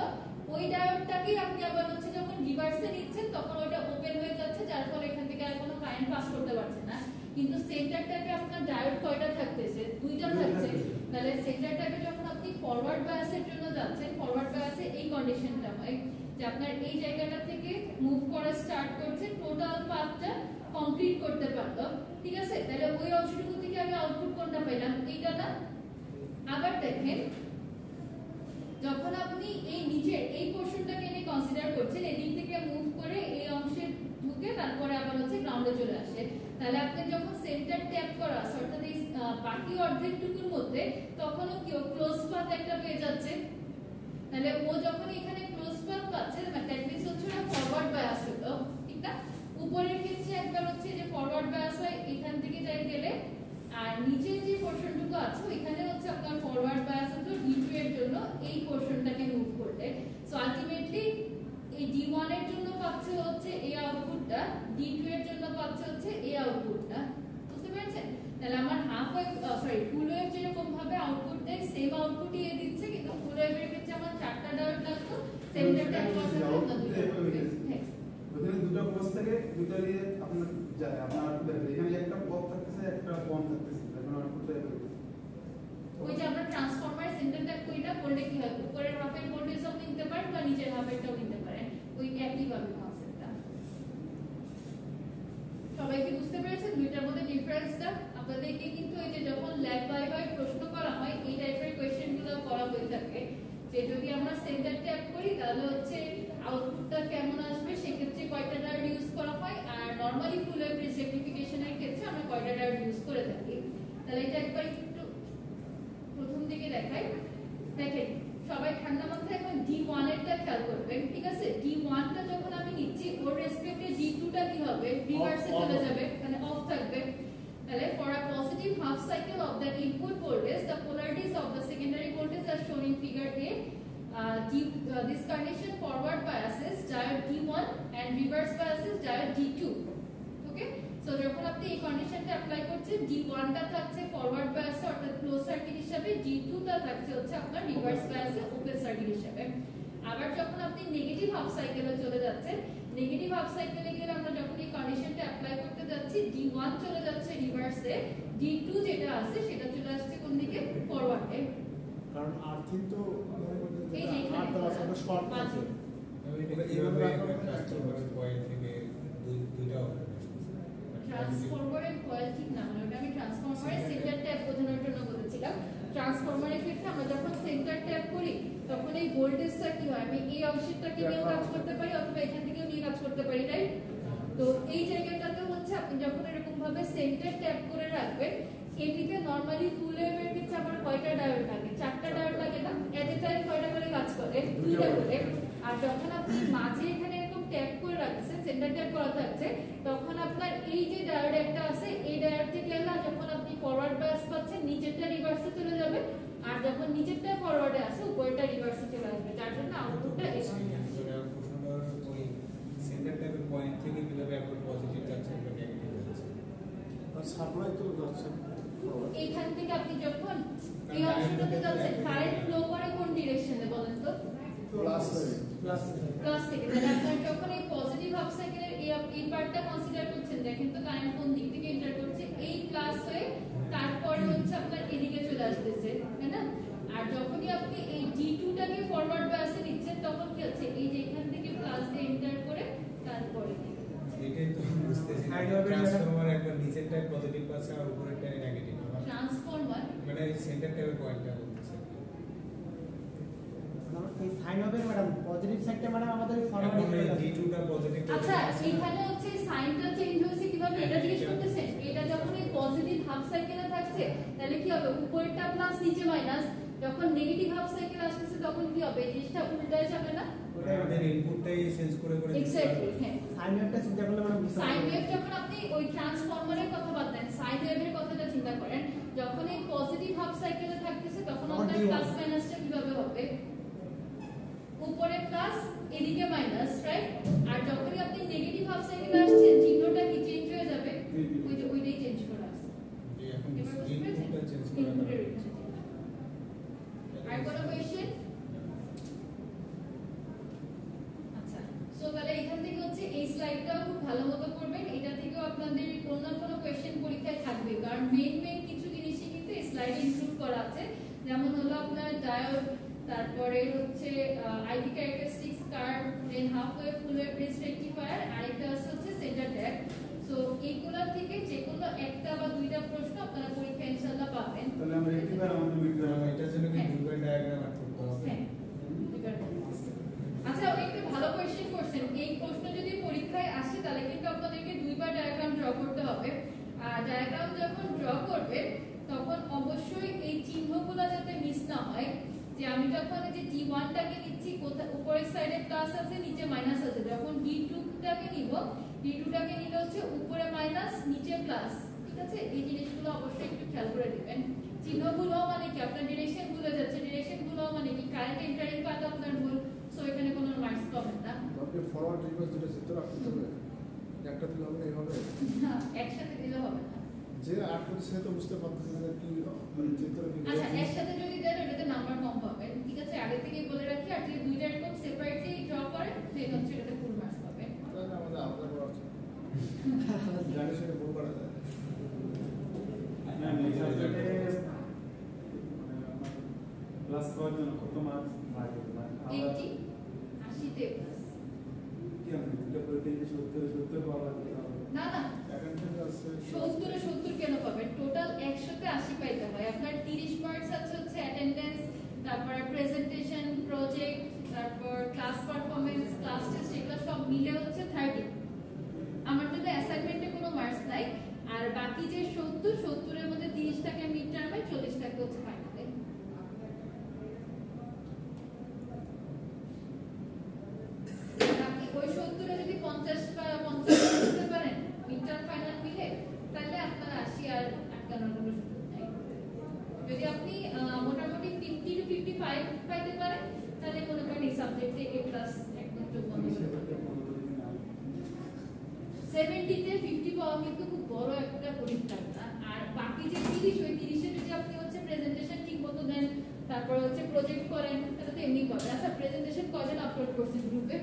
ওই ডায়োডটাকেই আপনি আবার হচ্ছে যখন রিভার্সে নিচ্ছেন তখন ওইটা ওপেন হয়ে যাচ্ছে, যার ফলে এখান থেকে আর কোনো কারেন্ট পাস করতে পারছে না। কিন্তু সেন্টার ট্যাপে আপনার ডায়োড কয়টা থাকতেছে? দুইটা থাকছে। তাহলে সেন্টার ট্যাপে যখন আপনি ফরওয়ার্ড বায়াসের জন্য যাচ্ছেন, ফরওয়ার্ড বায়াসে এই কন্ডিশনটা হয় যে আপনার এই জায়গাটা থেকে মুভ করা স্টার্ট করছে, টোটাল পাথটা কমপ্লিট করতে পারলো, ঠিক আছে? তাহলে ওই অংশটুকু থেকে আমি আউটপুট কোনটা পেলাম? এইটা না? আবার দেখেন যখন আপনি এই নিচের এই পোরশনটাকে নিয়ে কনসিডার করছেন, এদিক থেকে মুভ করে এই অংশে ঢুকে তারপরে আবার হচ্ছে গ্রাউন্ডে চলে আসে, তাহলে আপনি যখন সেন্টার ট্যাপ করা অর্থাৎ এই বাকি অর্ধেকটুকুর মধ্যে তখনও কি ক্লোজ পাথ একটা পেয়ে যাচ্ছে। তাহলে ও যখন এখানে ক্লোজ পাথ পাচ্ছে দ্যাট মিন্স হচ্ছে না ফরওয়ার্ড বায়াস হলো, ঠিক না? উপরের ক্ষেত্রে একবার হচ্ছে যে ফরওয়ার্ড বায়াস হয় এখান থেকে যাই গেলে, আর নিচের যে পোরশনটুকু আছে ওইখানে হচ্ছে আপনার ফরওয়ার্ড বায়াস হলো D2 এর জন্য এই পোরশনটাকে মুভ করতে। সো আলটিমেটলি এই D1 এর জন্য পাচ্ছে হচ্ছে এই আউটপুটটা, D2 এর জন্য পাচ্ছে হচ্ছে এই আউটপুটটা। বুঝতে পেরেছেন? তাহলে আমার হাফ ওয়েভ ফুল ওয়েভ যেরকম ভাবে আউটপুট দেয় সেম আউটপুটই এ দিচ্ছে, কিন্তু ফুল ওয়েভের ক্ষেত্রে আমার চারটা ডায়োড লাগতো, সেন্টার ট্যাপ করতে হলো দুটো। হ্যাঁ ওখানে দুটো কোর্স থেকে দুটো দিয়ে আপনার যায় আপনার আউটপুট এখানে একটা পথ থাকতেছে একটা কম থাকতেছে, এখন আউটপুটটা একই হইতেছে। ওই যে আমরা ট্রান্সফরমার সেন্টার ট্যাপ করিটা করলে কি হয়? উপরের হাফের ভোল্টেজও নিতে পারেন বা নিচের হাফেরটাও নিতে পারেন, ওই একই ভাবে কনসেপ্টটা। সবাই কি বুঝতে পেরেছেন দুইটার মধ্যে ডিফারেন্সটা? আপনাদেরকে কিন্তু এই যে যখন ল্যাব বাই বাই প্রশ্ন করা হয় এই টাইপের কোশ্চেনগুলো করা হয়ে থাকে যে যদি আমরা সেন্টার ট্যাপ করি তাহলে হচ্ছে আউটপুটটা কেমন আসবে, সেক্ষেত্রে কয়টা ডায়োড ইউজ করা হয়, আর নরমালি ফুল ওয়েভ রেকটিফিকেশনের ক্ষেত্রে আমরা কয়টা ডায়োড ইউজ করে থাকি। তাহলে এটা একবার একটু প্রথম দিকে দেখাই। দেখেন সবাই ঠান্ডা মাথায় এখন D1 এরটা খেয়াল করবেন, ঠিক আছে? D1 টা যখন আমি নিচ্ছি ওর রেসপেক্টে D2 টা কি হবে? রিভার্সে চলে যাবে, মানে অফ থাকবে। তাহলে for a positive half cycle of the input voltage the polarities of the secondary voltage are shown in figure A. This condition forward biases diode D1 and reverse biases diode D2. Okay, so যখন আপনি এই কন্ডিশনটা অ্যাপ্লাই করছেন D1 টা থাকছে ফরওয়ার্ড বায়াসে অর্থাৎ ক্লোজ সার্কিট হিসেবে, D2 টা থাকছে হচ্ছে আপনার রিভার্স বায়াসে ওপেন সার্কিট হিসেবে। আবার যখন আপনি নেগেটিভ হাফ সাইকেলে চলে যাচ্ছেন, নেগেটিভ হাফ সাইকেলে গেলে আমরা যখন এই কন্ডিশনটা অ্যাপ্লাই করতে যাচ্ছি D1 চলে যাচ্ছে রিভার্সে, D2 যেটা আছে সেটা চলে আসছে কোন দিকে? ফরওয়ার্ডে। কারণ আর্থিং তো এই যে এখানে শর্ট আছে। ট্রান্সফরমারের কয়েল ঠিক না, মানে ওটা আমি ট্রান্সফরমারের সেন্টার ট্যাপ বোঝানোর জন্য বলেছিলাম। ট্রান্সফরমারের ক্ষেত্রে আমরা যখন সেন্টার ট্যাপ করি তখন এই ভোল্টেজটা কি হয়? আমি এই অংশটাকে নিয়েও কাজ করতে পারি অথবা এখান থেকেও নিয়ে কাজ করতে পারি, রাইট? তো এই জায়গাটাতে হচ্ছে আপনি যখন এরকম ভাবে সেন্টার ট্যাপ করে রাখবেন, এটিতে নরমালি ফুল ওয়েভের ক্ষেত্রে আমার কয়টা ডায়োড লাগে? চারটা ডায়োড লাগে না? এট এ টাইম কয়টা করে কাজ করে? দুইটা করে। আর যখন আপনি মাঝে এখানে এরকম ট্যাপ করে রাখছেন, সেন্টার ট্যাপ করা থাকছে, তখন আপনার এই যে ডায়োড একটা আছে এই ডায়োড থেকে যখন আপনি ফরওয়ার্ড বায়াস পাচ্ছেন নিচেরটা রিভার্সে চলে যাবে, আর যখন নিচেরটা ফরওয়ার্ডে আসে উপরেরটা রিভার্সে চলে আসবে, যার জন্য আউটপুটটা সেন্টার টাইপের পয়েন্ট থেকে কিভাবে এখন পজিটিভ যাচ্ছে বা নেগেটিভ যাচ্ছে, আর সাপ্লাই তো যাচ্ছে এইখান থেকে আপনি যখন এই অংশটাতে যাচ্ছেন কারেন্ট ফ্লো করে কোন ডিরেকশনে বলেন তো? প্লাস থেকে। তাহলে আপনার যখন এই পজিটিভ হাফ সাইকেলের এই পার্টটা কনসিডার করছেন, দেখেন তো কারেন্ট কোন দিক থেকে এন্টার করছে? এই প্লাস হয়ে তারপরে হচ্ছে আপনার এদিকে চলে আসতেছে, তাই না? আর যখনই আপনি এই D2 টাকে ফরওয়ার্ড বায়াসে নিচ্ছেন তখন কি হচ্ছে? এই যে এখান থেকে প্লাস দিয়ে এন্টার করে তারপরে এটাই তো বুঝতেছি ট্রান্সফরমার একবার নিচেরটায় পজিটিভ পাচ্ছে আর উপরেরটায় নেগেটিভ, ট্রান্সফরমার মানে সেন্টার টাইপের পয়েন্টটা বলতেছে। এই সাইন ওয়েভের ম্যাডাম পজিটিভ সাইডটা ম্যাডাম আমাদের এখন ফরওয়ার্ডিং এই V2 টা পজিটিভ আচ্ছা এখানে হচ্ছে সাইনটা চেঞ্জ হয়েছে কিভাবে এটা জিজ্ঞেস করতেছেন। এটা যখন এই পজিটিভ হাফ সাইকেলে থাকছে তাহলে কি হবে, উপরেরটা প্লাস নিচে মাইনাস, যখন নেগেটিভ হাফ সাইকেল আসছে তখন কি হবে, এই জিনিসটা উল্টায় যাবে না? ওটা আমাদের ইনপুটটাই চেঞ্জ করে করে এক্স্যাক্টলি হ্যাঁ। সাইন ওয়েভটা চিন্তা করলে ম্যাডাম সাইন ওয়েভ যখন আপনি ওই ট্রান্সফরমারের কথা বাদ দেন, সাইন ওয়েভের কথাটা চিন্তা করেন, যখন এই পজিটিভ হাফ সাইকেলে থাকতেছে তখন আপনার প্লাস মাইনাসটা কিভাবে হবে, উপরে প্লাস এদিকে মাইনাস, রাইট? আর যখনই আপনি নেগেটিভ হাফ সাইকেলে আসছেন চিহ্নটা কি চেঞ্জ হয়ে যাবে, ওইটাই চেঞ্জ করে আসছে। এখন এবার বুঝতে পেরেছেন? ইনপুটটা চেঞ্জ করে ইনপুটের এখানে change। আর কোনো কোয়েশ্চেন? আচ্ছা সো তাহলে এখান থেকে হচ্ছে এই স্লাইডটাও খুব ভালো মতো করবেন, এটা থেকেও আপনাদের কোনো না কোনো কোয়েশ্চেন পরীক্ষায় থাকবে, কারণ মেইন কিছু জিনিসই কিন্তু এই স্লাইডে ইনক্লুড করা আছে, যেমন হলো আপনার ডায়োড, তারপরে হচ্ছে IV characteristics curve, then half wave, full wave bridge rectifier, আরেকটা আছে হচ্ছে সেন্টার ট্যাগ। সো এইগুলোর থেকে যে কোনো একটা বা দুইটা প্রশ্ন আপনারা পরীক্ষায় ইনশাআল্লাহ পাবেন। তাহলে আমরা রেক্টিফায়ার আমাদের এটার জন্য কি দুইবার ডায়াগ্রাম আর্ট করতে হবে? হ্যাঁ আচ্ছা একটা ভালো কোয়েশ্চেন করছেন, এই প্রশ্ন যদি পরীক্ষায় আসে তাহলে কিন্তু আপনাদেরকে দুইবার ডায়াগ্রাম ড্র করতে হবে। আর ডায়াগ্রাম যখন ড্র করবেন তখন অবশ্যই এই চিহ্নগুলো যাতে মিস না হয়, যে আমি যখন এই যে T1 টাকে নিচ্ছি উপরের সাইডে প্লাস আছে নিচে মাইনাস আছে, যখন D2 টাকে নিব, D2 টাকে নিলে হচ্ছে উপরে মাইনাস নিচে প্লাস, ঠিক আছে? এই জিনিসগুলো অবশ্যই একটু খেয়াল করে দিবেন। চিহ্নগুলো মানে কি আপনার ডিরেকশন ভুলে যাচ্ছে, ডিরেকশনগুলো মানে কি কারেন্ট এন্টারিং পাথ আপনার ভুল, সো এখানে কোনো মার্কস পাবেন না। আপনি ফরওয়ার্ড রিকোয়েস্ট যেটা চিত্র রাখতে হবে একটা দিলে হবে এইভাবে না একসাথে দিলে হবে না। যে আর্ট করছে সে তো বুঝতে পারতেছে যে কি মানে চিত্র কি আচ্ছা একসাথে যদি দেন ওটাতে নাম্বার কম পাবেন, ঠিক আছে? আগে থেকেই বলে রাখি, আর যদি দুইটা এরকম সেপারেটলি ড্র করেন দেন হচ্ছে এটাতে ফুল মার্কস পাবেন। তাহলে আমাদের আলাদা করা উচিত জানি সেটা ভুল করা যায় না এই সাবজেক্টে প্লাস পাওয়ার জন্য কত মার্কস লাগে? 80 80 তে প্লাস কি আমরা দুটো পরীক্ষায় 70 পাওয়া লাগে? না না অ্যাকাউন্টিং আছে 70 এ 70 কেন পাবেন, টোটাল 100 তে 80 পাইতে হয়। আপনার 30 মার্কস আছে হচ্ছে অ্যাটেন্ডেন্স, তারপর প্রেজেন্টেশন, প্রজেক্ট, তারপর ক্লাস পারফরম্যান্স, ক্লাস টেস্ট, এগুলো সব মিলে হচ্ছে 30। আমার তো অ্যাসাইনমেন্টে কোনো মার্কস নাই, আর বাকি যে 70 এর মধ্যে 30 টাকা মিড টার্মে, 40 টাকা হচ্ছে ফাইনালে। বাকি ওই 70 এ যদি 50 করতে পারেন মিড টার্ম ফাইনাল মিলে, তাহলে আপনারা 80 আর 51 কোনো সুযোগ নাই। যদি আপনি মোটামুটি 50 to 55 পাইতে পারেন তাহলে মনে করেন এই সাবজেক্টে A+ একদম যোগ্য হবে। 70 তে 50 পাওয়া কিন্তু খুব বড় একটা পরীক্ষা না। আর বাকি যে 30, ওই 30 এ যদি আপনি হচ্ছে প্রেজেন্টেশন ঠিকমতো দেন, তারপর হচ্ছে প্রজেক্ট করেন, তাহলে তো এমনি পাবেন। আচ্ছা প্রেজেন্টেশন কয়জন আপলোড করছেন গ্রুপে?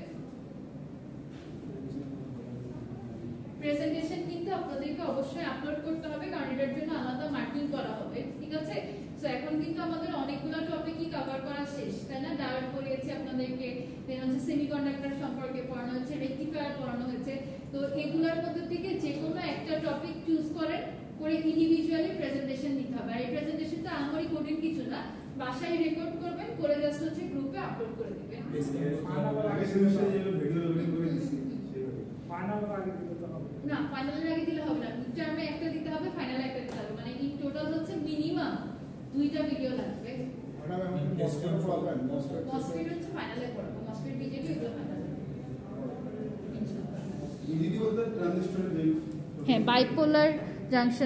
প্রেজেন্টেশন কিন্তু আপনাদেরকে অবশ্যই আপলোড করতে হবে, কারণ এটার জন্য আলাদা মার্কিং করা হবে, ঠিক আছে? সো এখন কিন্তু আমাদের অনেকগুলো টপিকই কভার করা শেষ, তাই না? ডায়োড পড়িয়েছি আপনাদেরকে, দেন হচ্ছে সেমিকন্ডাক্টর সম্পর্কে পড়ানো হয়েছে, রেকটিফায়ার পড়ানো হয়েছে। তো এগুলোর মধ্যে থেকে যে কোনো একটা টপিক চুজ করে ইন্ডিভিজুয়ালি প্রেজেন্টেশন দিতে হবে। আর এই প্রেজেন্টেশনটা আমারই কঠিন কিছু না, বাসায় রেকর্ড করবেন, করে জাস্ট হচ্ছে গ্রুপে আপলোড করে দিবেন। আগে সেমিস্টারে যে ভিডিও লোডিং করে দিছি ফাইনাল আগে দিতে হবে না, ফাইনালের আগে দিলে হবে না, মিড টার্মে একটা দিতে হবে, ফাইনালে একটা দিতে হবে, মানে ইন টোটাল হচ্ছে মিনিমাম 2টা ভিডিও লাগবে। ম্যাডাম এখন মসফেট প্রবলেম মসফেট হচ্ছে ফাইনালে পড়াবো, মসফেট বিজেপি এগুলো ফাইনালে ইডিটি বলতে ট্রানজিস্টরের যে হ্যাঁ বাইপোলার জাংশন